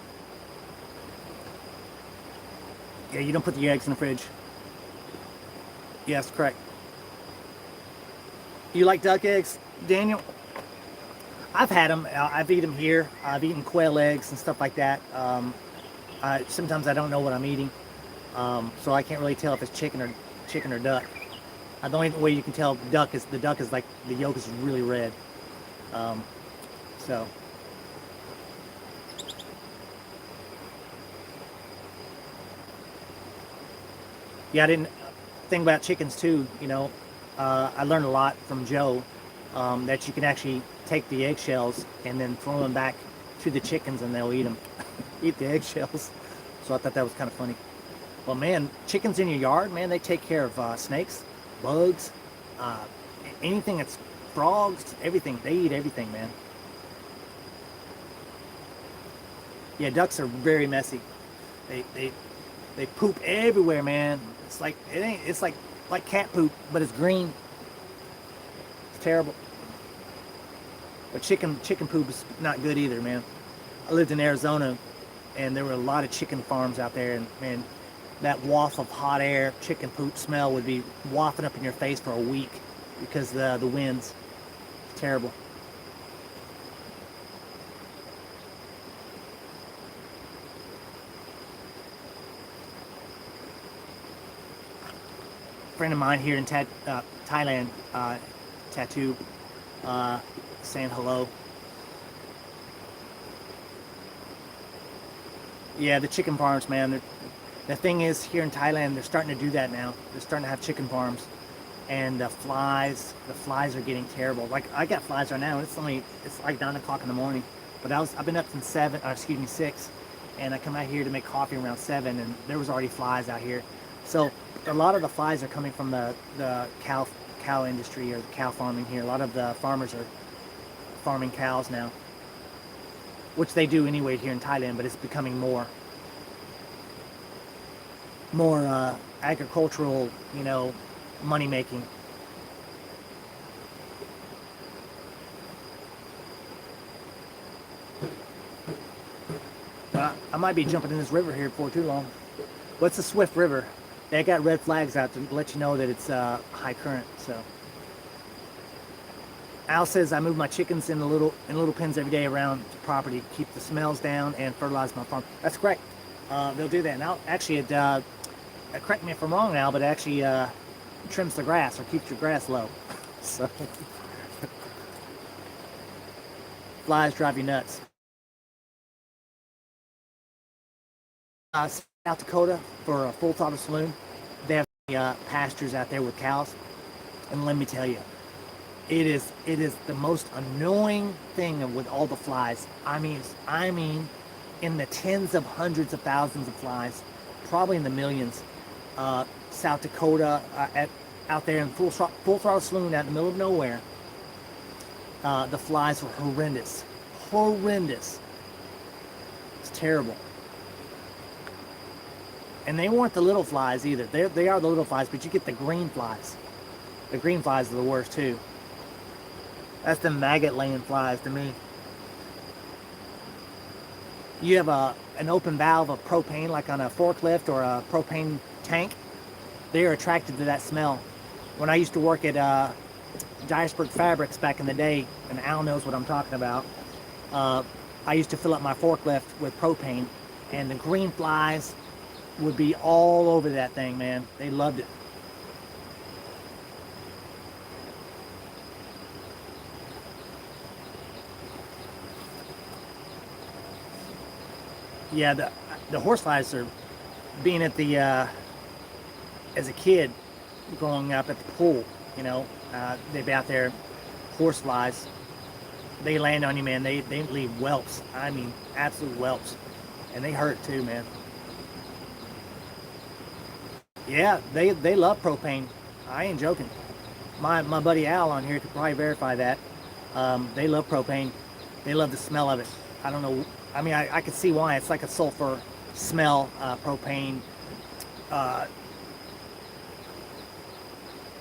Yeah, you don't put the eggs in the fridge. Yes, correct. You like duck eggs, Daniel? I've had them. I've eaten them here. I've eaten quail eggs and stuff like that. Sometimes I don't know what I'm eating, so I can't really tell if it's chicken or duck. The only way you can tell the duck is like the yolk is really red. So. Yeah, I didn't think about chickens too. You know, I learned a lot from Joe that you can actually take the eggshells and then throw them back to the chickens and they'll eat them, eat the eggshells. So I thought that was kind of funny. Well, man, chickens in your yard, man, they take care of snakes, bugs, uh, anything that's frogs, everything. They eat everything, man. Yeah, ducks are very messy. They poop everywhere, man. It's like it's like cat poop, but it's green. It's terrible. But chicken poop is not good either, man. I lived in Arizona, and there were a lot of chicken farms out there, and man, that waft of hot air, chicken poop smell would be wafting up in your face for a week because the winds. It's terrible. A friend of mine here in Thailand, Tattoo, saying hello. Yeah, the chicken farms, man. The thing is, here in Thailand, they're starting to do that now. They're starting to have chicken farms, and the flies are getting terrible. Like I got flies right now. It's like 9 o'clock in the morning, but I've been up since 6, and I come out here to make coffee around 7, and there was already flies out here. So a lot of the flies are coming from the cow industry or the cow farming here. A lot of the farmers are farming cows now, which they do anyway here in Thailand, but it's becoming more agricultural, money making. I might be jumping in this river here before too long. What's the Swift River? They got red flags out to let you know that it's high current. So Al says I move my chickens in little pens every day around the property, keep the smells down and fertilize my farm. That's correct. They'll do that. Now, actually, correct me if I'm wrong, Al, but it actually trims the grass or keeps your grass low. So flies drive you nuts. South Dakota for a full throttle saloon. They have pastures out there with cows, and let me tell you, it is the most annoying thing with all the flies. I mean, in the tens of hundreds of thousands of flies, probably in the millions. South Dakota, out there in full throttle saloon out in the middle of nowhere. The flies were horrendous. Horrendous. It's terrible. And they weren't the little flies either. They are the little flies, but you get the green flies. The green flies are the worst too. That's the maggot laying flies to me. You have an open valve of propane, like on a forklift or a propane tank. They are attracted to that smell. When I used to work at Dyersburg Fabrics back in the day, and Al knows what I'm talking about, I used to fill up my forklift with propane, and the green flies would be all over that thing, man. They loved it. Yeah, the horseflies are being at the as a kid growing up at the pool, you know, they'd be out there, horseflies, they land on you, man. They leave whelps. I mean, absolute whelps, and they hurt too, man. Yeah, they love propane. I ain't joking. My buddy Al on here could probably verify that. They love propane. They love the smell of it. I don't know. I mean, I could see why. It's like a sulfur smell, propane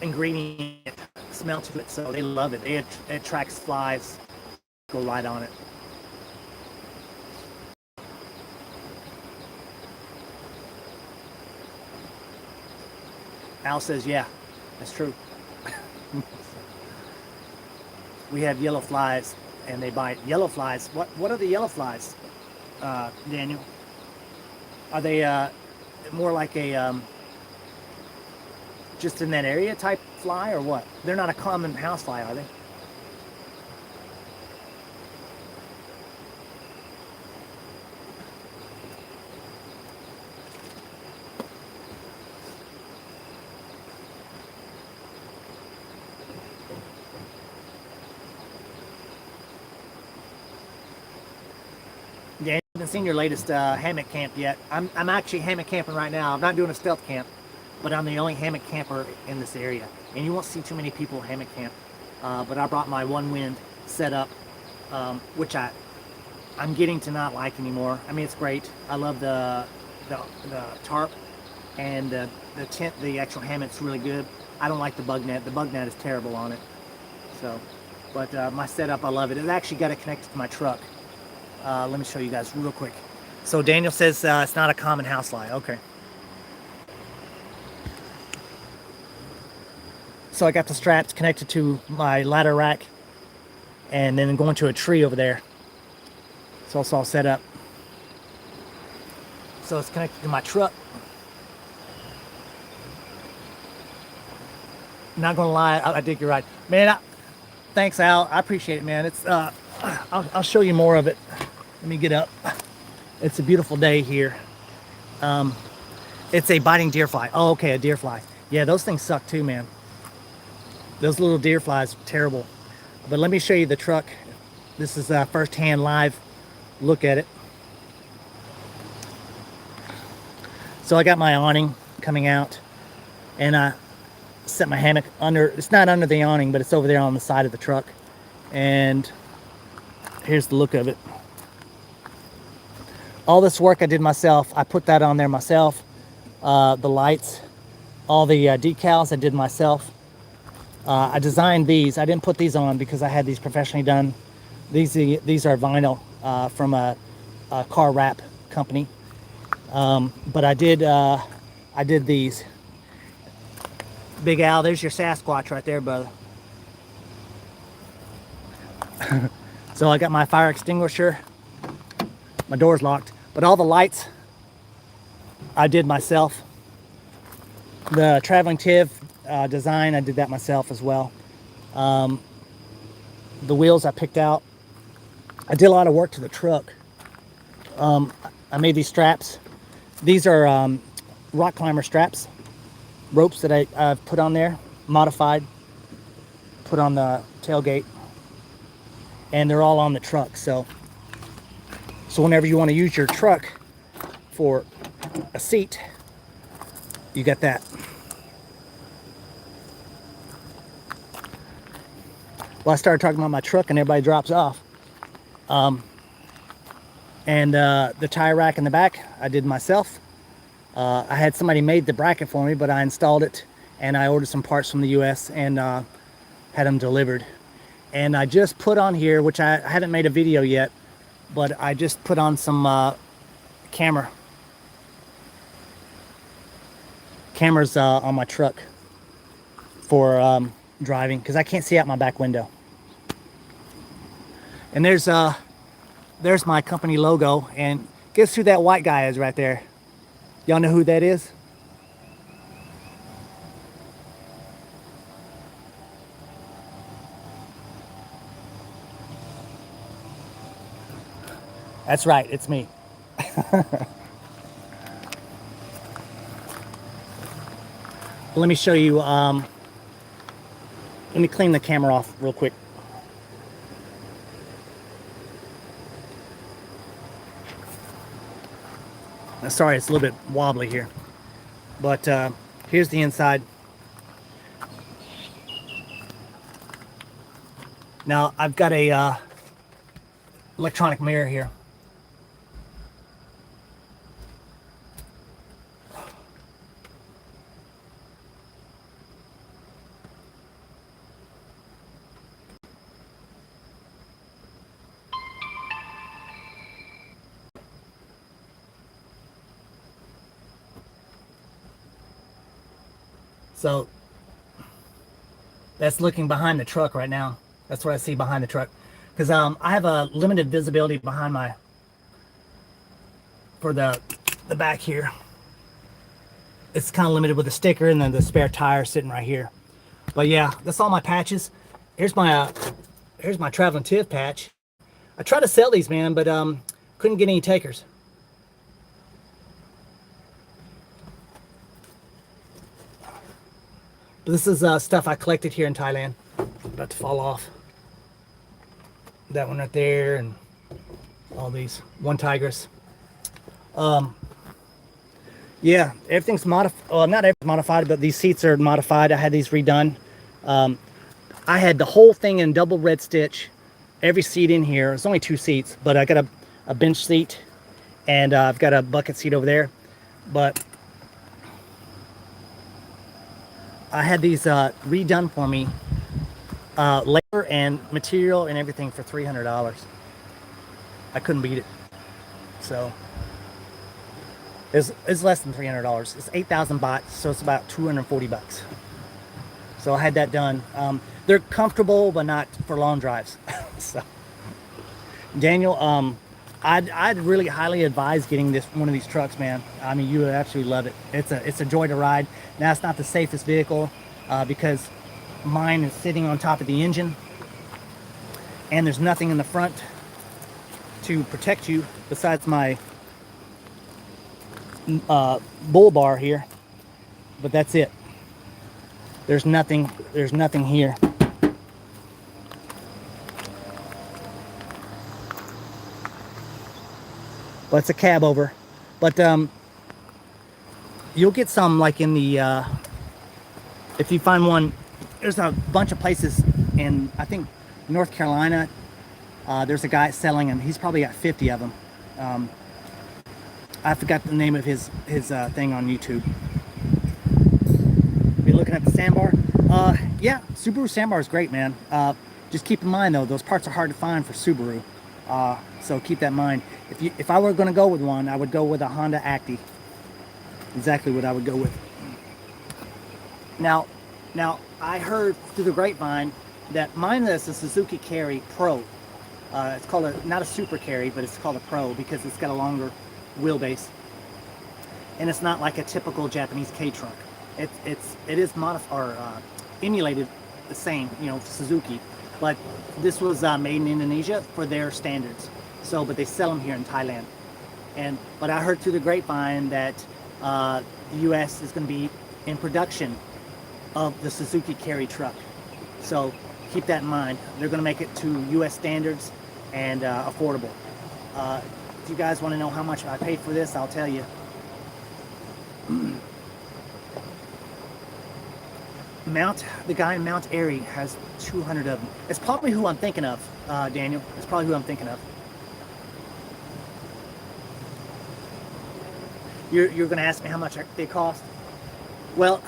ingredient smell to it. So they love it. It attracts flies. Go right on it. Al says, yeah, that's true. We have yellow flies and they bite. Yellow flies, what are the yellow flies, Daniel? Are they more like a just in that area type fly or what? They're not a common house fly, are they? Yeah, I haven't seen your latest hammock camp yet. I'm actually hammock camping right now. I'm not doing a stealth camp, but I'm the only hammock camper in this area. And you won't see too many people hammock camp. But I brought my one wind setup, which I'm getting to not like anymore. I mean, it's great. I love the tarp and the tent. The actual hammock's really good. I don't like the bug net. The bug net is terrible on it. So, but my setup, I love it. It actually got it connected to my truck. Let me show you guys real quick. So Daniel says it's not a common house fly. Okay. So I got the straps connected to my ladder rack and then going to a tree over there. So it's all set up. So it's connected to my truck. Not gonna lie, I dig your ride. Man, thanks Al, I appreciate it, man. It's I'll show you more of it. Let me get up. It's a beautiful day here. It's a biting deer fly. Oh, okay, a deer fly. Yeah, those things suck too, man. Those little deer flies, terrible. But let me show you the truck. This is a first-hand live look at it. So I got my awning coming out, and I set my hammock under. It's not under the awning, but it's over there on the side of the truck. And here's the look of it. All this work I did myself. I put that on there myself. The lights, all the decals I did myself. I designed these. I didn't put these on because I had these professionally done. These are vinyl from a car wrap company. But I did these. Big Al, there's your Sasquatch right there, brother. So I got my fire extinguisher. My door's locked, but all the lights I did myself. The traveling TIV design, I did that myself as well. The wheels I picked out. I did a lot of work to the truck. I made these straps. These are rock climber straps, ropes that I've put on there, modified, put on the tailgate, and they're all on the truck. So whenever you want to use your truck for a seat, you got that. Well, I started talking about my truck and everybody drops off. The tire rack in the back, I did myself. I had somebody made the bracket for me, but I installed it and I ordered some parts from the US and had them delivered. And I just put on here, which I haven't made a video yet, but I just put on some cameras on my truck for driving, because I can't see out my back window. And there's my company logo, and guess who that white guy is right there? Y'all know who that is? That's right, it's me. Let me show you, let me clean the camera off real quick. Sorry, it's a little bit wobbly here, but here's the inside. Now I've got a electronic mirror here. So that's looking behind the truck right now. That's what I see behind the truck. Because I have a limited visibility behind for the back here. It's kind of limited with the sticker and then the spare tire sitting right here. But yeah, that's all my patches. Here's my traveling TIV patch. I tried to sell these, man, but couldn't get any takers. But this is stuff I collected here in Thailand. About to fall off. That one right there, and all these. One tigress. Yeah, everything's modified. Well, not everything's modified, but these seats are modified. I had these redone. I had the whole thing in double red stitch. Every seat in here. It's only 2 seats, but I got a bench seat, and I've got a bucket seat over there. But I had these redone for me, labor and material and everything for $300. I couldn't beat it. So it's less than $300. It's 8,000 baht, so it's about 240 bucks. So I had that done. They're comfortable, but not for long drives. So Daniel, I'd really highly advise getting one of these trucks, man. I mean, you would absolutely love it. It's a joy to ride. Now, it's not the safest vehicle because mine is sitting on top of the engine, and there's nothing in the front to protect you besides my bull bar here. But that's it. There's nothing here. But it's a cab over. But you'll get some like in the if you find one. There's a bunch of places in, I think, North Carolina. There's a guy selling them. He's probably got 50 of them. I forgot the name of his thing on YouTube. Be looking at the sandbar. Yeah, Subaru sandbar is great, man. Just keep in mind though, those parts are hard to find for Subaru. So keep that in mind. If I were going to go with one, I would go with a Honda Acti. Exactly what I would go with. Now, I heard through the grapevine that mine is a Suzuki Carry Pro. It's called not a Super Carry, but it's called a Pro because it's got a longer wheelbase, and it's not like a typical Japanese K truck. It is modified or emulated the same, Suzuki, but this was made in Indonesia for their standards. So, but they sell them here in Thailand. But I heard through the grapevine that the U.S. is going to be in production of the Suzuki Carry truck. So keep that in mind. They're going to make it to U.S. standards and affordable. If you guys want to know how much I paid for this, I'll tell you. The guy in Mount Airy has 200 of them. It's probably who I'm thinking of, Daniel. It's probably who I'm thinking of. You're going to ask me how much they cost? Well,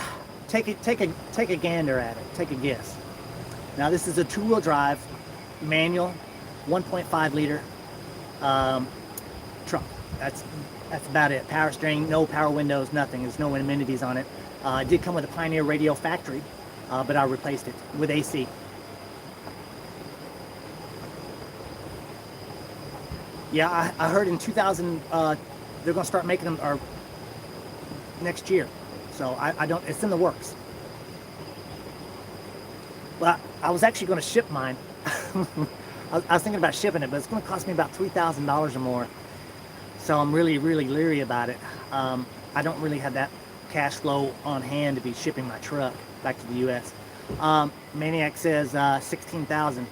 take a gander at it. Take a guess. Now this is a 2-wheel drive, manual, 1.5 liter truck. That's about it. Power steering, no power windows, nothing. There's no amenities on it. It did come with a Pioneer radio factory, but I replaced it with AC. Yeah, I heard in 2000 they're going to start making them or next year. So I don't. It's in the works. Well, I was actually going to ship mine. I was thinking about shipping it, but it's going to cost me about $3,000 or more. So I'm really, really leery about it. I don't really have that cash flow on hand to be shipping my truck back to the U.S. Maniac says 16,000.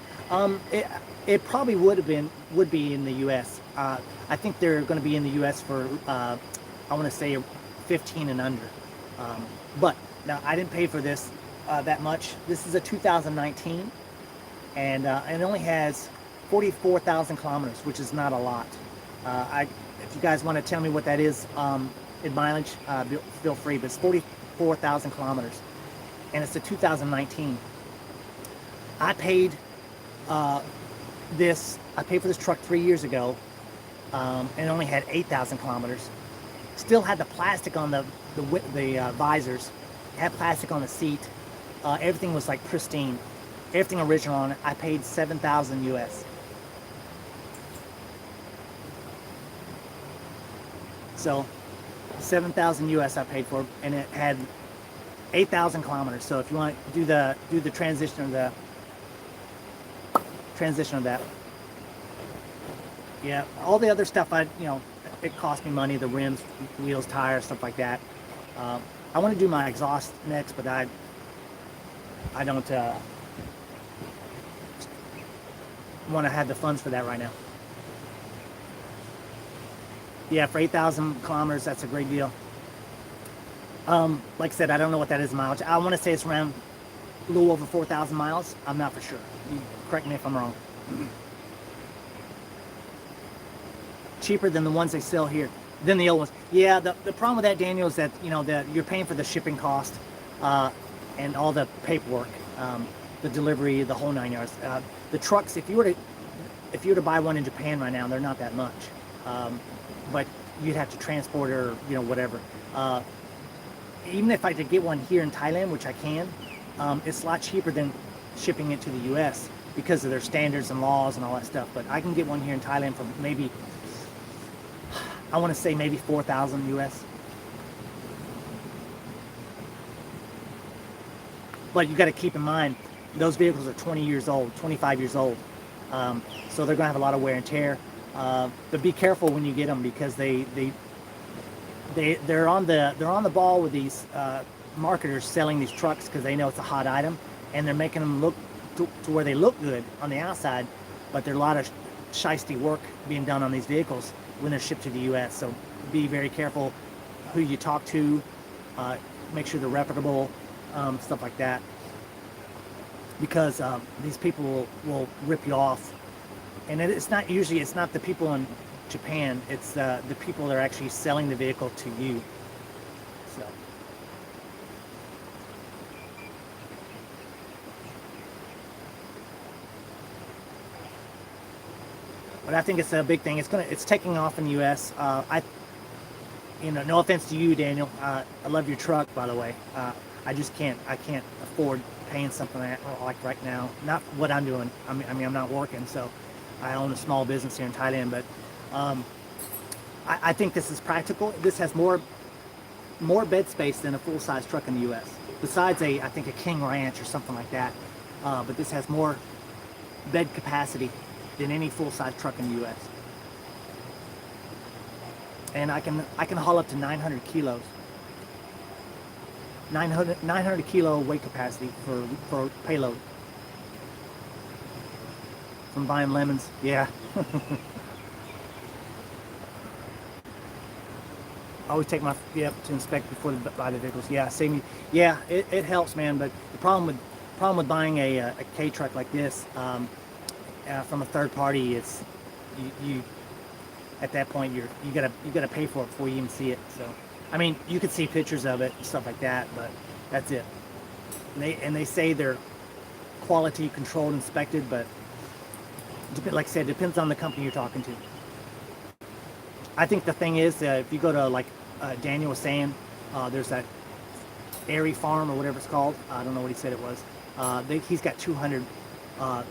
It probably would be in the U.S. I think they're going to be in the U.S. for I want to say 15 and under. But now I didn't pay for this that much. This is a 2019, and it only has 44,000 kilometers, which is not a lot. If you guys want to tell me what that is in mileage, feel free. But it's 44,000 kilometers, and it's a 2019. I paid for this truck 3 years ago, and it only had 8,000 kilometers. Still had the plastic on the visors, had plastic on the seat. Everything was like pristine, everything original on it. I paid 7,000 US. So 7,000 US I paid for, and it had 8,000 kilometers. So if you want to do the transition of that, yeah, all the other stuff it cost me money, the rims, wheels, tires, stuff like that. I want to do my exhaust next, but I don't want to have the funds for that right now. Yeah, for 8,000 kilometers, that's a great deal. Like I said, I don't know what that is in mileage. I want to say it's around a little over 4,000 miles. I'm not for sure. You correct me if I'm wrong. Cheaper than the ones they sell here, than the old ones. Yeah, the problem with that, Daniel, is that that you're paying for the shipping cost and all the paperwork, the delivery, the whole 9 yards. The trucks, if you were to buy one in Japan right now, they're not that much, but you'd have to transport it or whatever. Even if I could get one here in Thailand, which I can, it's a lot cheaper than shipping it to the U.S. because of their standards and laws and all that stuff. But I can get one here in Thailand for maybe, I want to say maybe 4,000 US. But you got to keep in mind, those vehicles are 20 years old, 25 years old. So they're going to have a lot of wear and tear. But be careful when you get them, because they're on the ball with these marketers selling these trucks, because they know it's a hot item, and they're making them look to where they look good on the outside, but there's a lot of shiesty work being done on these vehicles when they're shipped to the U.S. So be very careful who you talk to. Make sure they're reputable, stuff like that, because these people will rip you off. And it's not the people in Japan, it's the people that are actually selling the vehicle to you. So But I think it's a big thing. It's taking off in the U.S. No offense to you, Daniel. I love your truck, by the way. I can't afford paying something like right now. Not what I'm doing. I mean, I'm not working, so I own a small business here in Thailand. But I think this is practical. This has more bed space than a full-size truck in the U.S. Besides I think a King Ranch or something like that. But this has more bed capacity than any full-size truck in the U.S. And I can haul up to 900 kilos. 900 kilo weight capacity for payload. From buying lemons, yeah. I always take my to inspect before they buy the vehicles. Yeah, save me. Yeah, it helps, man. But the problem with buying a K truck like this from a third party, it's you at that point you gotta pay for it before you even see it. So I mean, you could see pictures of it and stuff like that, but that's it. And they say they're quality controlled, inspected, but like I said, it depends on the company you're talking to. I think the thing is, if you go to like Daniel was saying, there's that Airy Farm or whatever it's called. I don't know what he said it was. He's got 200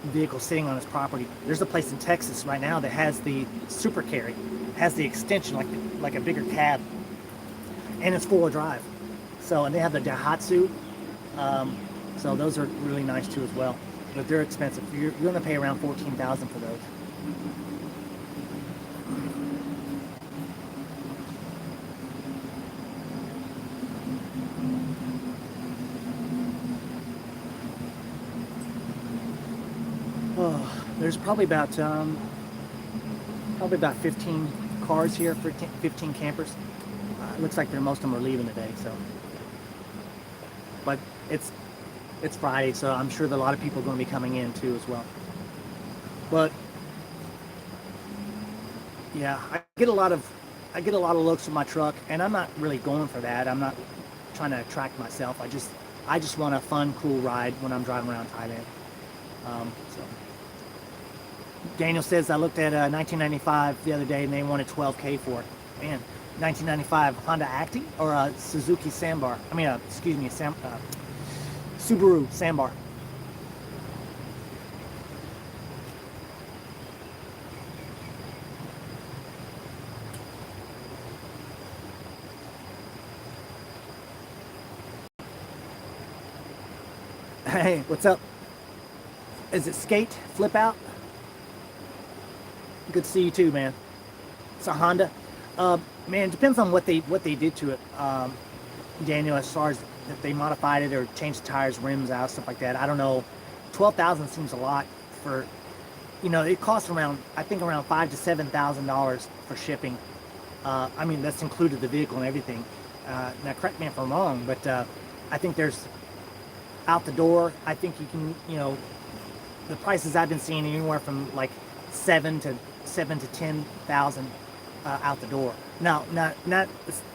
vehicles sitting on his property. There's a place in Texas right now that has the Super Carry, has the extension like a bigger cab, and it's four-wheel drive. So, and they have the Daihatsu. So those are really nice too as well. But they're expensive. You're going to pay around $14,000 for those. Oh, there's probably about 15 cars here, 15 campers. It looks like most of them are leaving today. So, but it's Friday, so I'm sure that a lot of people are going to be coming in too as well. But yeah, I get a lot of looks at my truck, and I'm not really going for that. I'm not trying to attract myself. I just want a fun, cool ride when I'm driving around Thailand. So Daniel says I looked at 1995 the other day, and they wanted $12K for it. Man, 1995 Honda Acti or a Suzuki Sandbar. I mean, excuse me, Subaru Sandbar. Hey, what's up? Is it Skate Flip Out? Good to see you too, man. It's a Honda. Man, it depends on what they did to it, Daniel, as far as if they modified it or changed the tires, rims out, stuff like that. I don't know. $12,000 seems a lot for, it costs around $5,000 to $7,000 for shipping. I mean, that's included the vehicle and everything. Now, correct me if I'm wrong, but I think there's out the door. I think you can, the prices I've been seeing anywhere from like $7,000 to $10,000 out the door. No,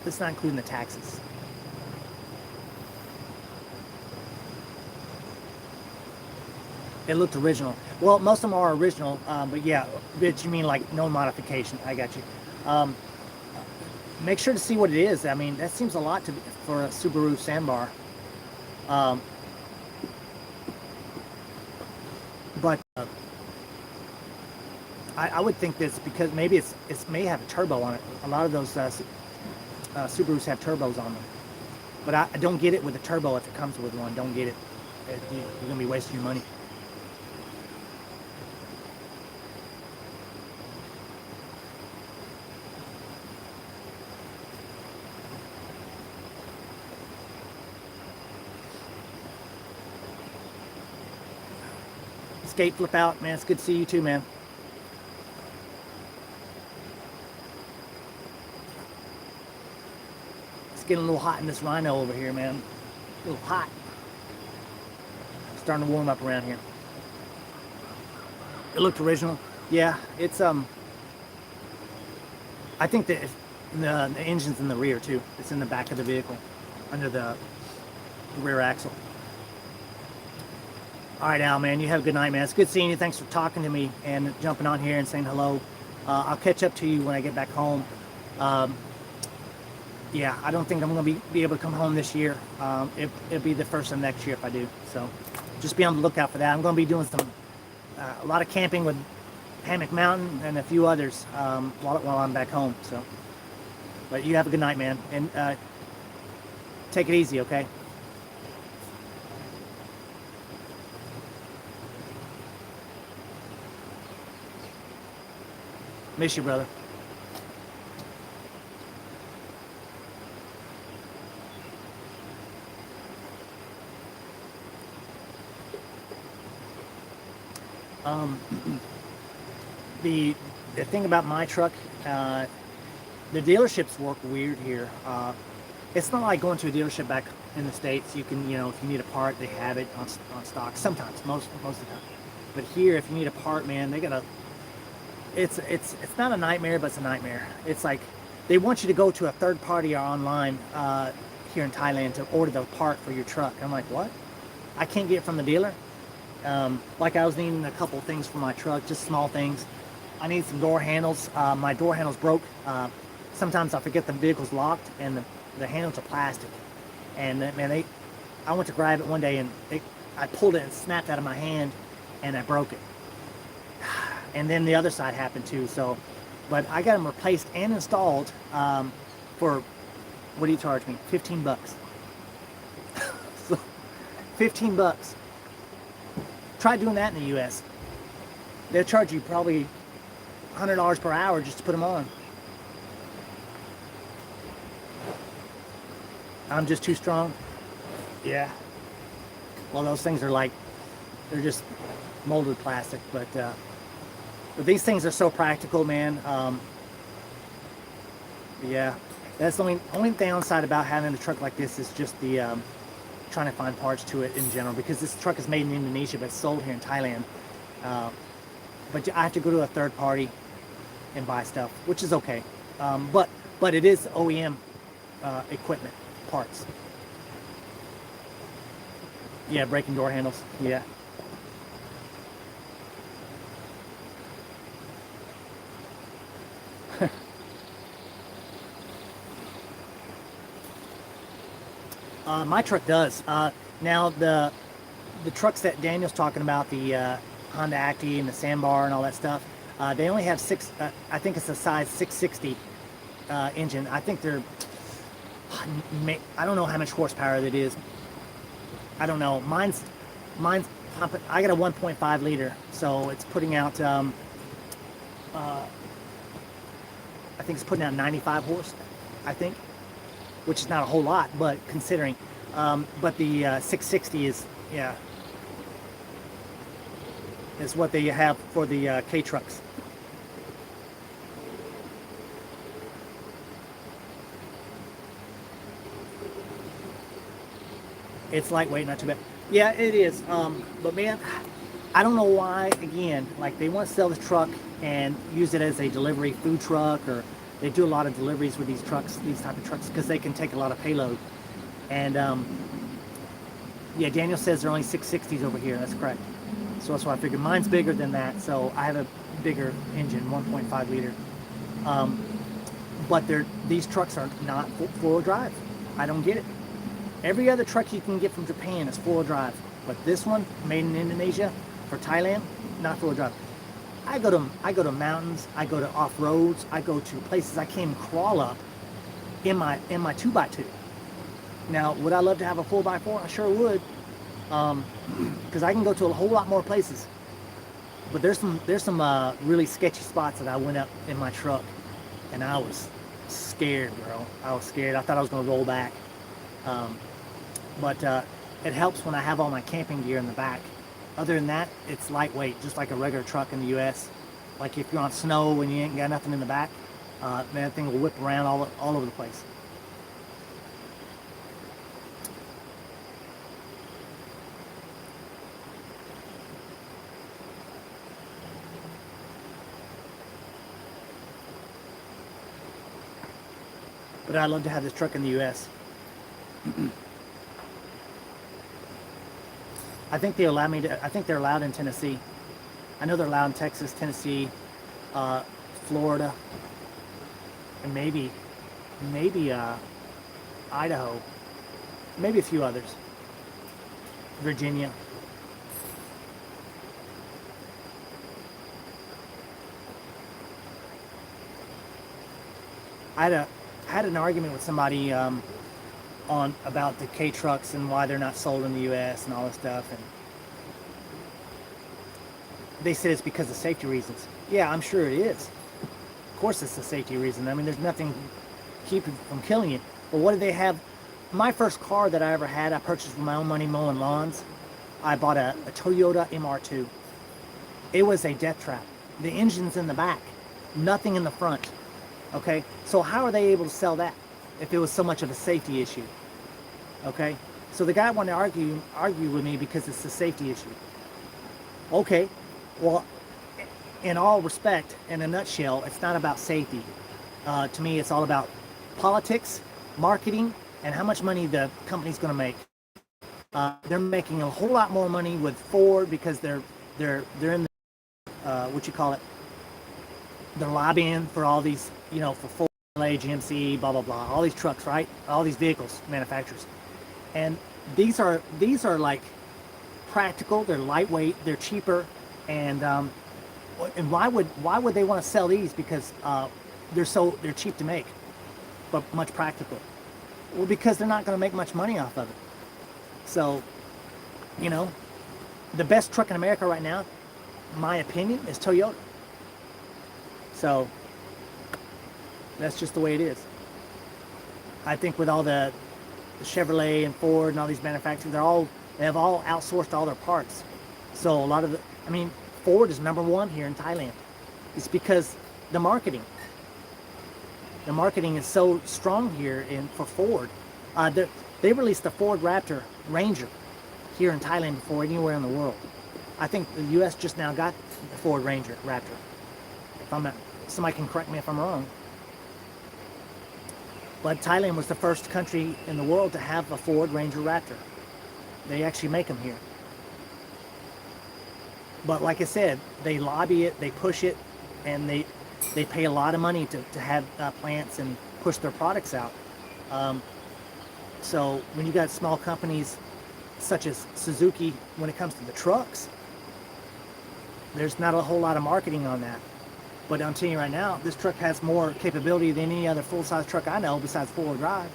it's not including the taxes. It looked original. Well, most of them are original, but yeah, but you mean like no modification. I got you. Make sure to see what it is. I mean, that seems a lot for a Subaru Sandbar. But I would think this because maybe it may have a turbo on it. A lot of those Subarus have turbos on them. But I don't get it with a turbo if it comes with one. Don't get it. You're going to be wasting your money. Skate Flip Out, man. It's good to see you too, man. It's getting a little hot in this Rhino over here, man. A little hot. Starting to warm up around here. It looked original. Yeah, it's I think that the engine's in the rear too. It's in the back of the vehicle, under the rear axle. All right, Al, man, you have a good night, man. It's good seeing you. Thanks for talking to me and jumping on here and saying hello. I'll catch up to you when I get back home. Um, yeah, I don't think I'm going to be able to come home this year. It'll be the first of next year if I do. So just be on the lookout for that. I'm going to be doing a lot of camping with Hammock Mountain and a few others while I'm back home. So, but you have a good night, man, and take it easy, okay? Miss you, brother. Um, the thing about my truck, the dealerships work weird here. It's not like going to a dealership back in the States. You can, if you need a part, they have it on stock. Sometimes, most of the time. But here, if you need a part, man, they gotta. It's not a nightmare, but it's a nightmare. It's like they want you to go to a third party or online here in Thailand to order the part for your truck. I'm like, what? I can't get it from the dealer. Like I was needing a couple things for my truck, just small things. I need some door handles. My door handles broke. Sometimes I forget the vehicle's locked and the handles are plastic. And man, I went to grab it one day and I pulled it and snapped out of my hand and I broke it. And then the other side happened too. So, but I got them replaced and installed for, what do you charge me? 15 bucks. So, 15 bucks. Try doing that in the US. They'll charge you probably $100 per hour just to put them on. I'm just too strong. Yeah. Well, those things are like, they're just molded plastic, but these things are so practical, man. Yeah, that's the only downside about having a truck like this is just the trying to find parts to it in general, because this truck is made in Indonesia but it's sold here in Thailand. But I have to go to a third party and buy stuff, which is okay. But it is OEM equipment parts. Yeah, breaking door handles. Yeah. My truck does. Now the trucks that Daniel's talking about, the Honda Acti and the Sandbar and all that stuff, they only have I think it's a size 660 engine. I think they're, I don't know how much horsepower that is. I don't know. Mine's I got a 1.5 liter, so it's putting out I think it's putting out 95 horse, I think, which is not a whole lot, but considering. But the 660 is, yeah, is what they have for the K trucks. It's lightweight, not too bad. Yeah, it is. But man, I don't know why, again, like they want to sell the truck and use it as a delivery food truck, or they do a lot of deliveries with these trucks, these type of trucks, because they can take a lot of payload. And yeah, Daniel says they're only 660s over here. That's correct. So that's why I figured mine's bigger than that. So I have a bigger engine, 1.5 liter. But these trucks are not four-wheel drive. I don't get it. Every other truck you can get from Japan is four-wheel drive, but this one, made in Indonesia for Thailand, not four-wheel drive. I go to mountains, I go to off-roads, I go to places I can't even crawl up in my 2x2. Now, would I love to have a 4x4? I sure would, because I can go to a whole lot more places. But there's some really sketchy spots that I went up in my truck, and I was scared, bro. I was scared. I thought I was gonna roll back. But it helps when I have all my camping gear in the back. Other than that, it's lightweight, just like a regular truck in the US. Like if you're on snow and you ain't got nothing in the back, man, that thing will whip around all over the place. But I'd love to have this truck in the US. I think they allow me to. I think they're allowed in Tennessee. I know they're allowed in Texas, Tennessee, Florida, and maybe Idaho, maybe a few others. Virginia. I had an argument with somebody on about the K trucks and why they're not sold in the U.S. and all this stuff, and they said it's because of safety reasons. Yeah, I'm sure it is. Of course, it's a safety reason. I mean, there's nothing keeping from killing you. But what do they have? My first car that I ever had, I purchased with my own money mowing lawns. I bought a Toyota MR2. It was a death trap. The engine's in the back, nothing in the front. Okay, so how are they able to sell that if it was so much of a safety issue? Okay, so the guy wanted to argue with me because it's a safety issue. Okay, well, in all respect, in a nutshell, it's not about safety. To me, it's all about politics, marketing, and how much money the company's going to make. They're making a whole lot more money with Ford because they're in the what you call it. They're lobbying for all these, you know, for Ford, GMC, blah blah blah, all these trucks, right? All these vehicles manufacturers, and these are like practical. They're lightweight. They're cheaper, and why would they want to sell these? Because they're cheap to make, but much practical. Well, because they're not going to make much money off of it. So, you know, the best truck in America right now, my opinion, is Toyota. So that's just the way it is. I think with all the Chevrolet and Ford and all these manufacturers, they have all outsourced all their parts. So a lot of Ford is #1 here in Thailand. It's because the marketing is so strong here for Ford. They released the Ford Raptor Ranger here in Thailand before anywhere in the world. I think the U.S. just now got the Ford Ranger Raptor. If I'm not, somebody can correct me if I'm wrong. But Thailand was the first country in the world to have a Ford Ranger Raptor. They actually make them here. But like I said, they lobby it, they push it, and they pay a lot of money to have plants and push their products out. So when you got small companies such as Suzuki, when it comes to the trucks, there's not a whole lot of marketing on that. But I'm telling you right now, this truck has more capability than any other full-size truck I know besides four-wheel drive.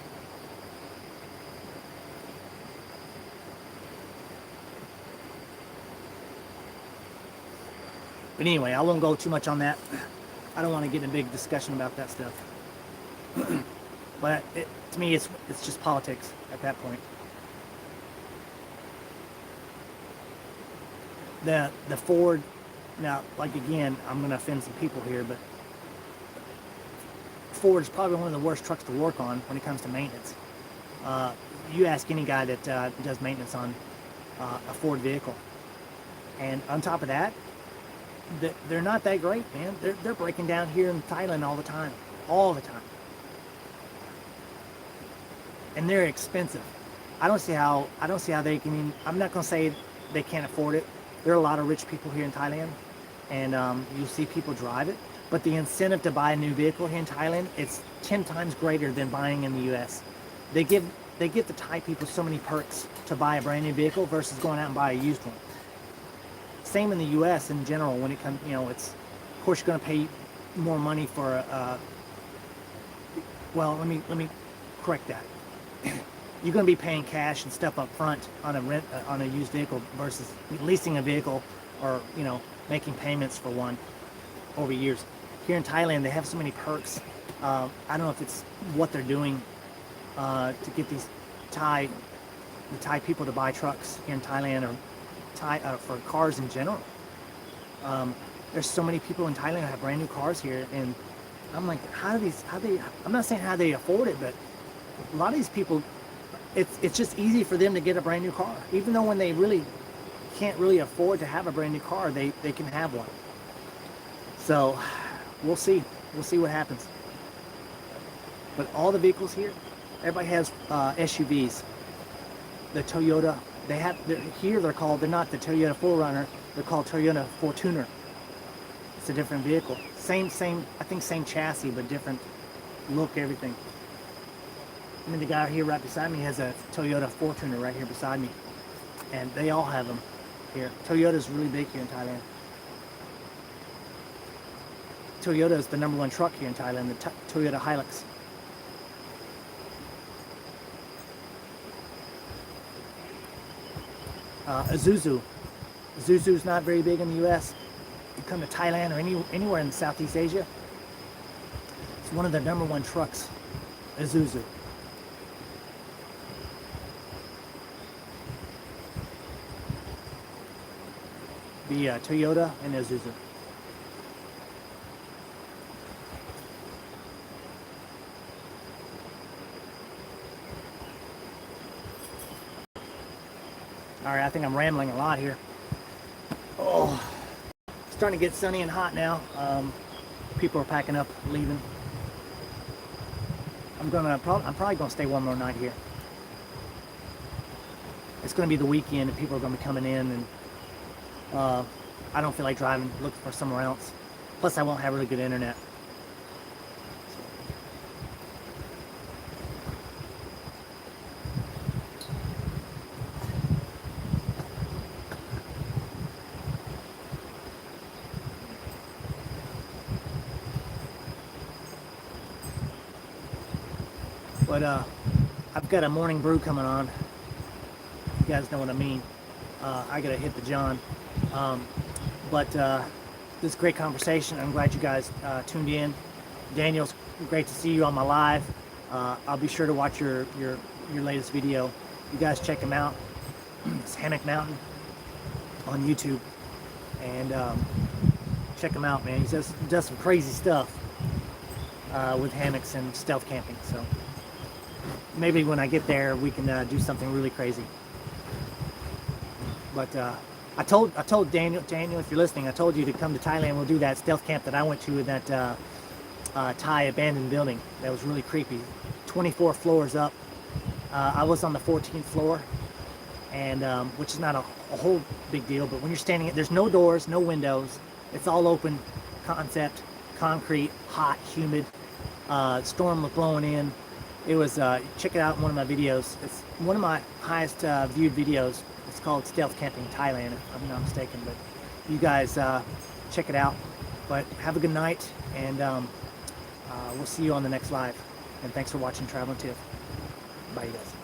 But anyway, I won't go too much on that. I don't want to get in a big discussion about that stuff. But to me, it's just politics at that point. The Ford, now, like again, I'm going to offend some people here, but Ford is probably one of the worst trucks to work on when it comes to maintenance. You ask any guy that does maintenance on a Ford vehicle, and on top of that, they're not that great, man. They're breaking down here in Thailand all the time, and they're expensive. I don't see how they can. I'm not going to say they can't afford it. There are a lot of rich people here in Thailand, and you see people drive it. But the incentive to buy a new vehicle here in Thailand, it's 10 times greater than buying in the U.S. They give the Thai people so many perks to buy a brand new vehicle versus going out and buy a used one. Same in the U.S. in general. When it comes, it's of course you're going to pay more money for. Well, let me correct that. You're going to be paying cash and stuff up front on a used vehicle versus leasing a vehicle or making payments for one over years. Here in Thailand, they have so many perks. I don't know if it's what they're doing to get the Thai people to buy trucks here in Thailand or for cars in general. There's so many people in Thailand that have brand new cars here, and I'm like, I'm not saying how they afford it, but a lot of these people, it's just easy for them to get a brand new car, even though when they really can't really afford to have a brand new car, they can have one. So we'll see what happens. But all the vehicles here, everybody has SUVs. The Toyota here they're called, they're not the Toyota 4Runner, they're called Toyota Fortuner. It's a different vehicle. Same, I think same chassis, but different look, everything. I mean, the guy here right beside me has a Toyota Fortuner right here beside me. And they all have them here. Toyota's really big here in Thailand. Toyota is the #1 truck here in Thailand, the Toyota Hilux. Isuzu. Isuzu's not very big in the U.S. You come to Thailand or anywhere in Southeast Asia, it's one of the #1 trucks, Isuzu. The Toyota and Isuzu. All right, I think I'm rambling a lot here. Oh, it's starting to get sunny and hot now. People are packing up, leaving. I'm probably gonna stay one more night here. It's gonna be the weekend, and people are gonna be coming in, and I don't feel like driving, looking for somewhere else. Plus, I won't have really good internet. But I've got a morning brew coming on. You guys know what I mean. I gotta hit the John. But this is a great conversation. I'm glad you guys tuned in. Daniel's great to see you on my live. I'll be sure to watch your latest video. You guys check him out. It's Hammock Mountain on YouTube, and check him out, man. He does some crazy stuff with hammocks and stealth camping. So maybe when I get there, we can do something really crazy. But I told Daniel, if you're listening, I told you to come to Thailand. We'll do that stealth camp that I went to in that Thai abandoned building. That was really creepy. 24 floors up. I was on the 14th floor, and which is not a whole big deal. But when you're standing, there's no doors, no windows. It's all open concept, concrete, hot, humid. Storm was blowing in. It was, check it out in one of my videos. It's one of my highest viewed videos. It's called Stealth Camping Thailand, if I'm not mistaken. But you guys check it out. But have a good night, and we'll see you on the next live. And thanks for watching Traveling Tiff. Bye, you guys.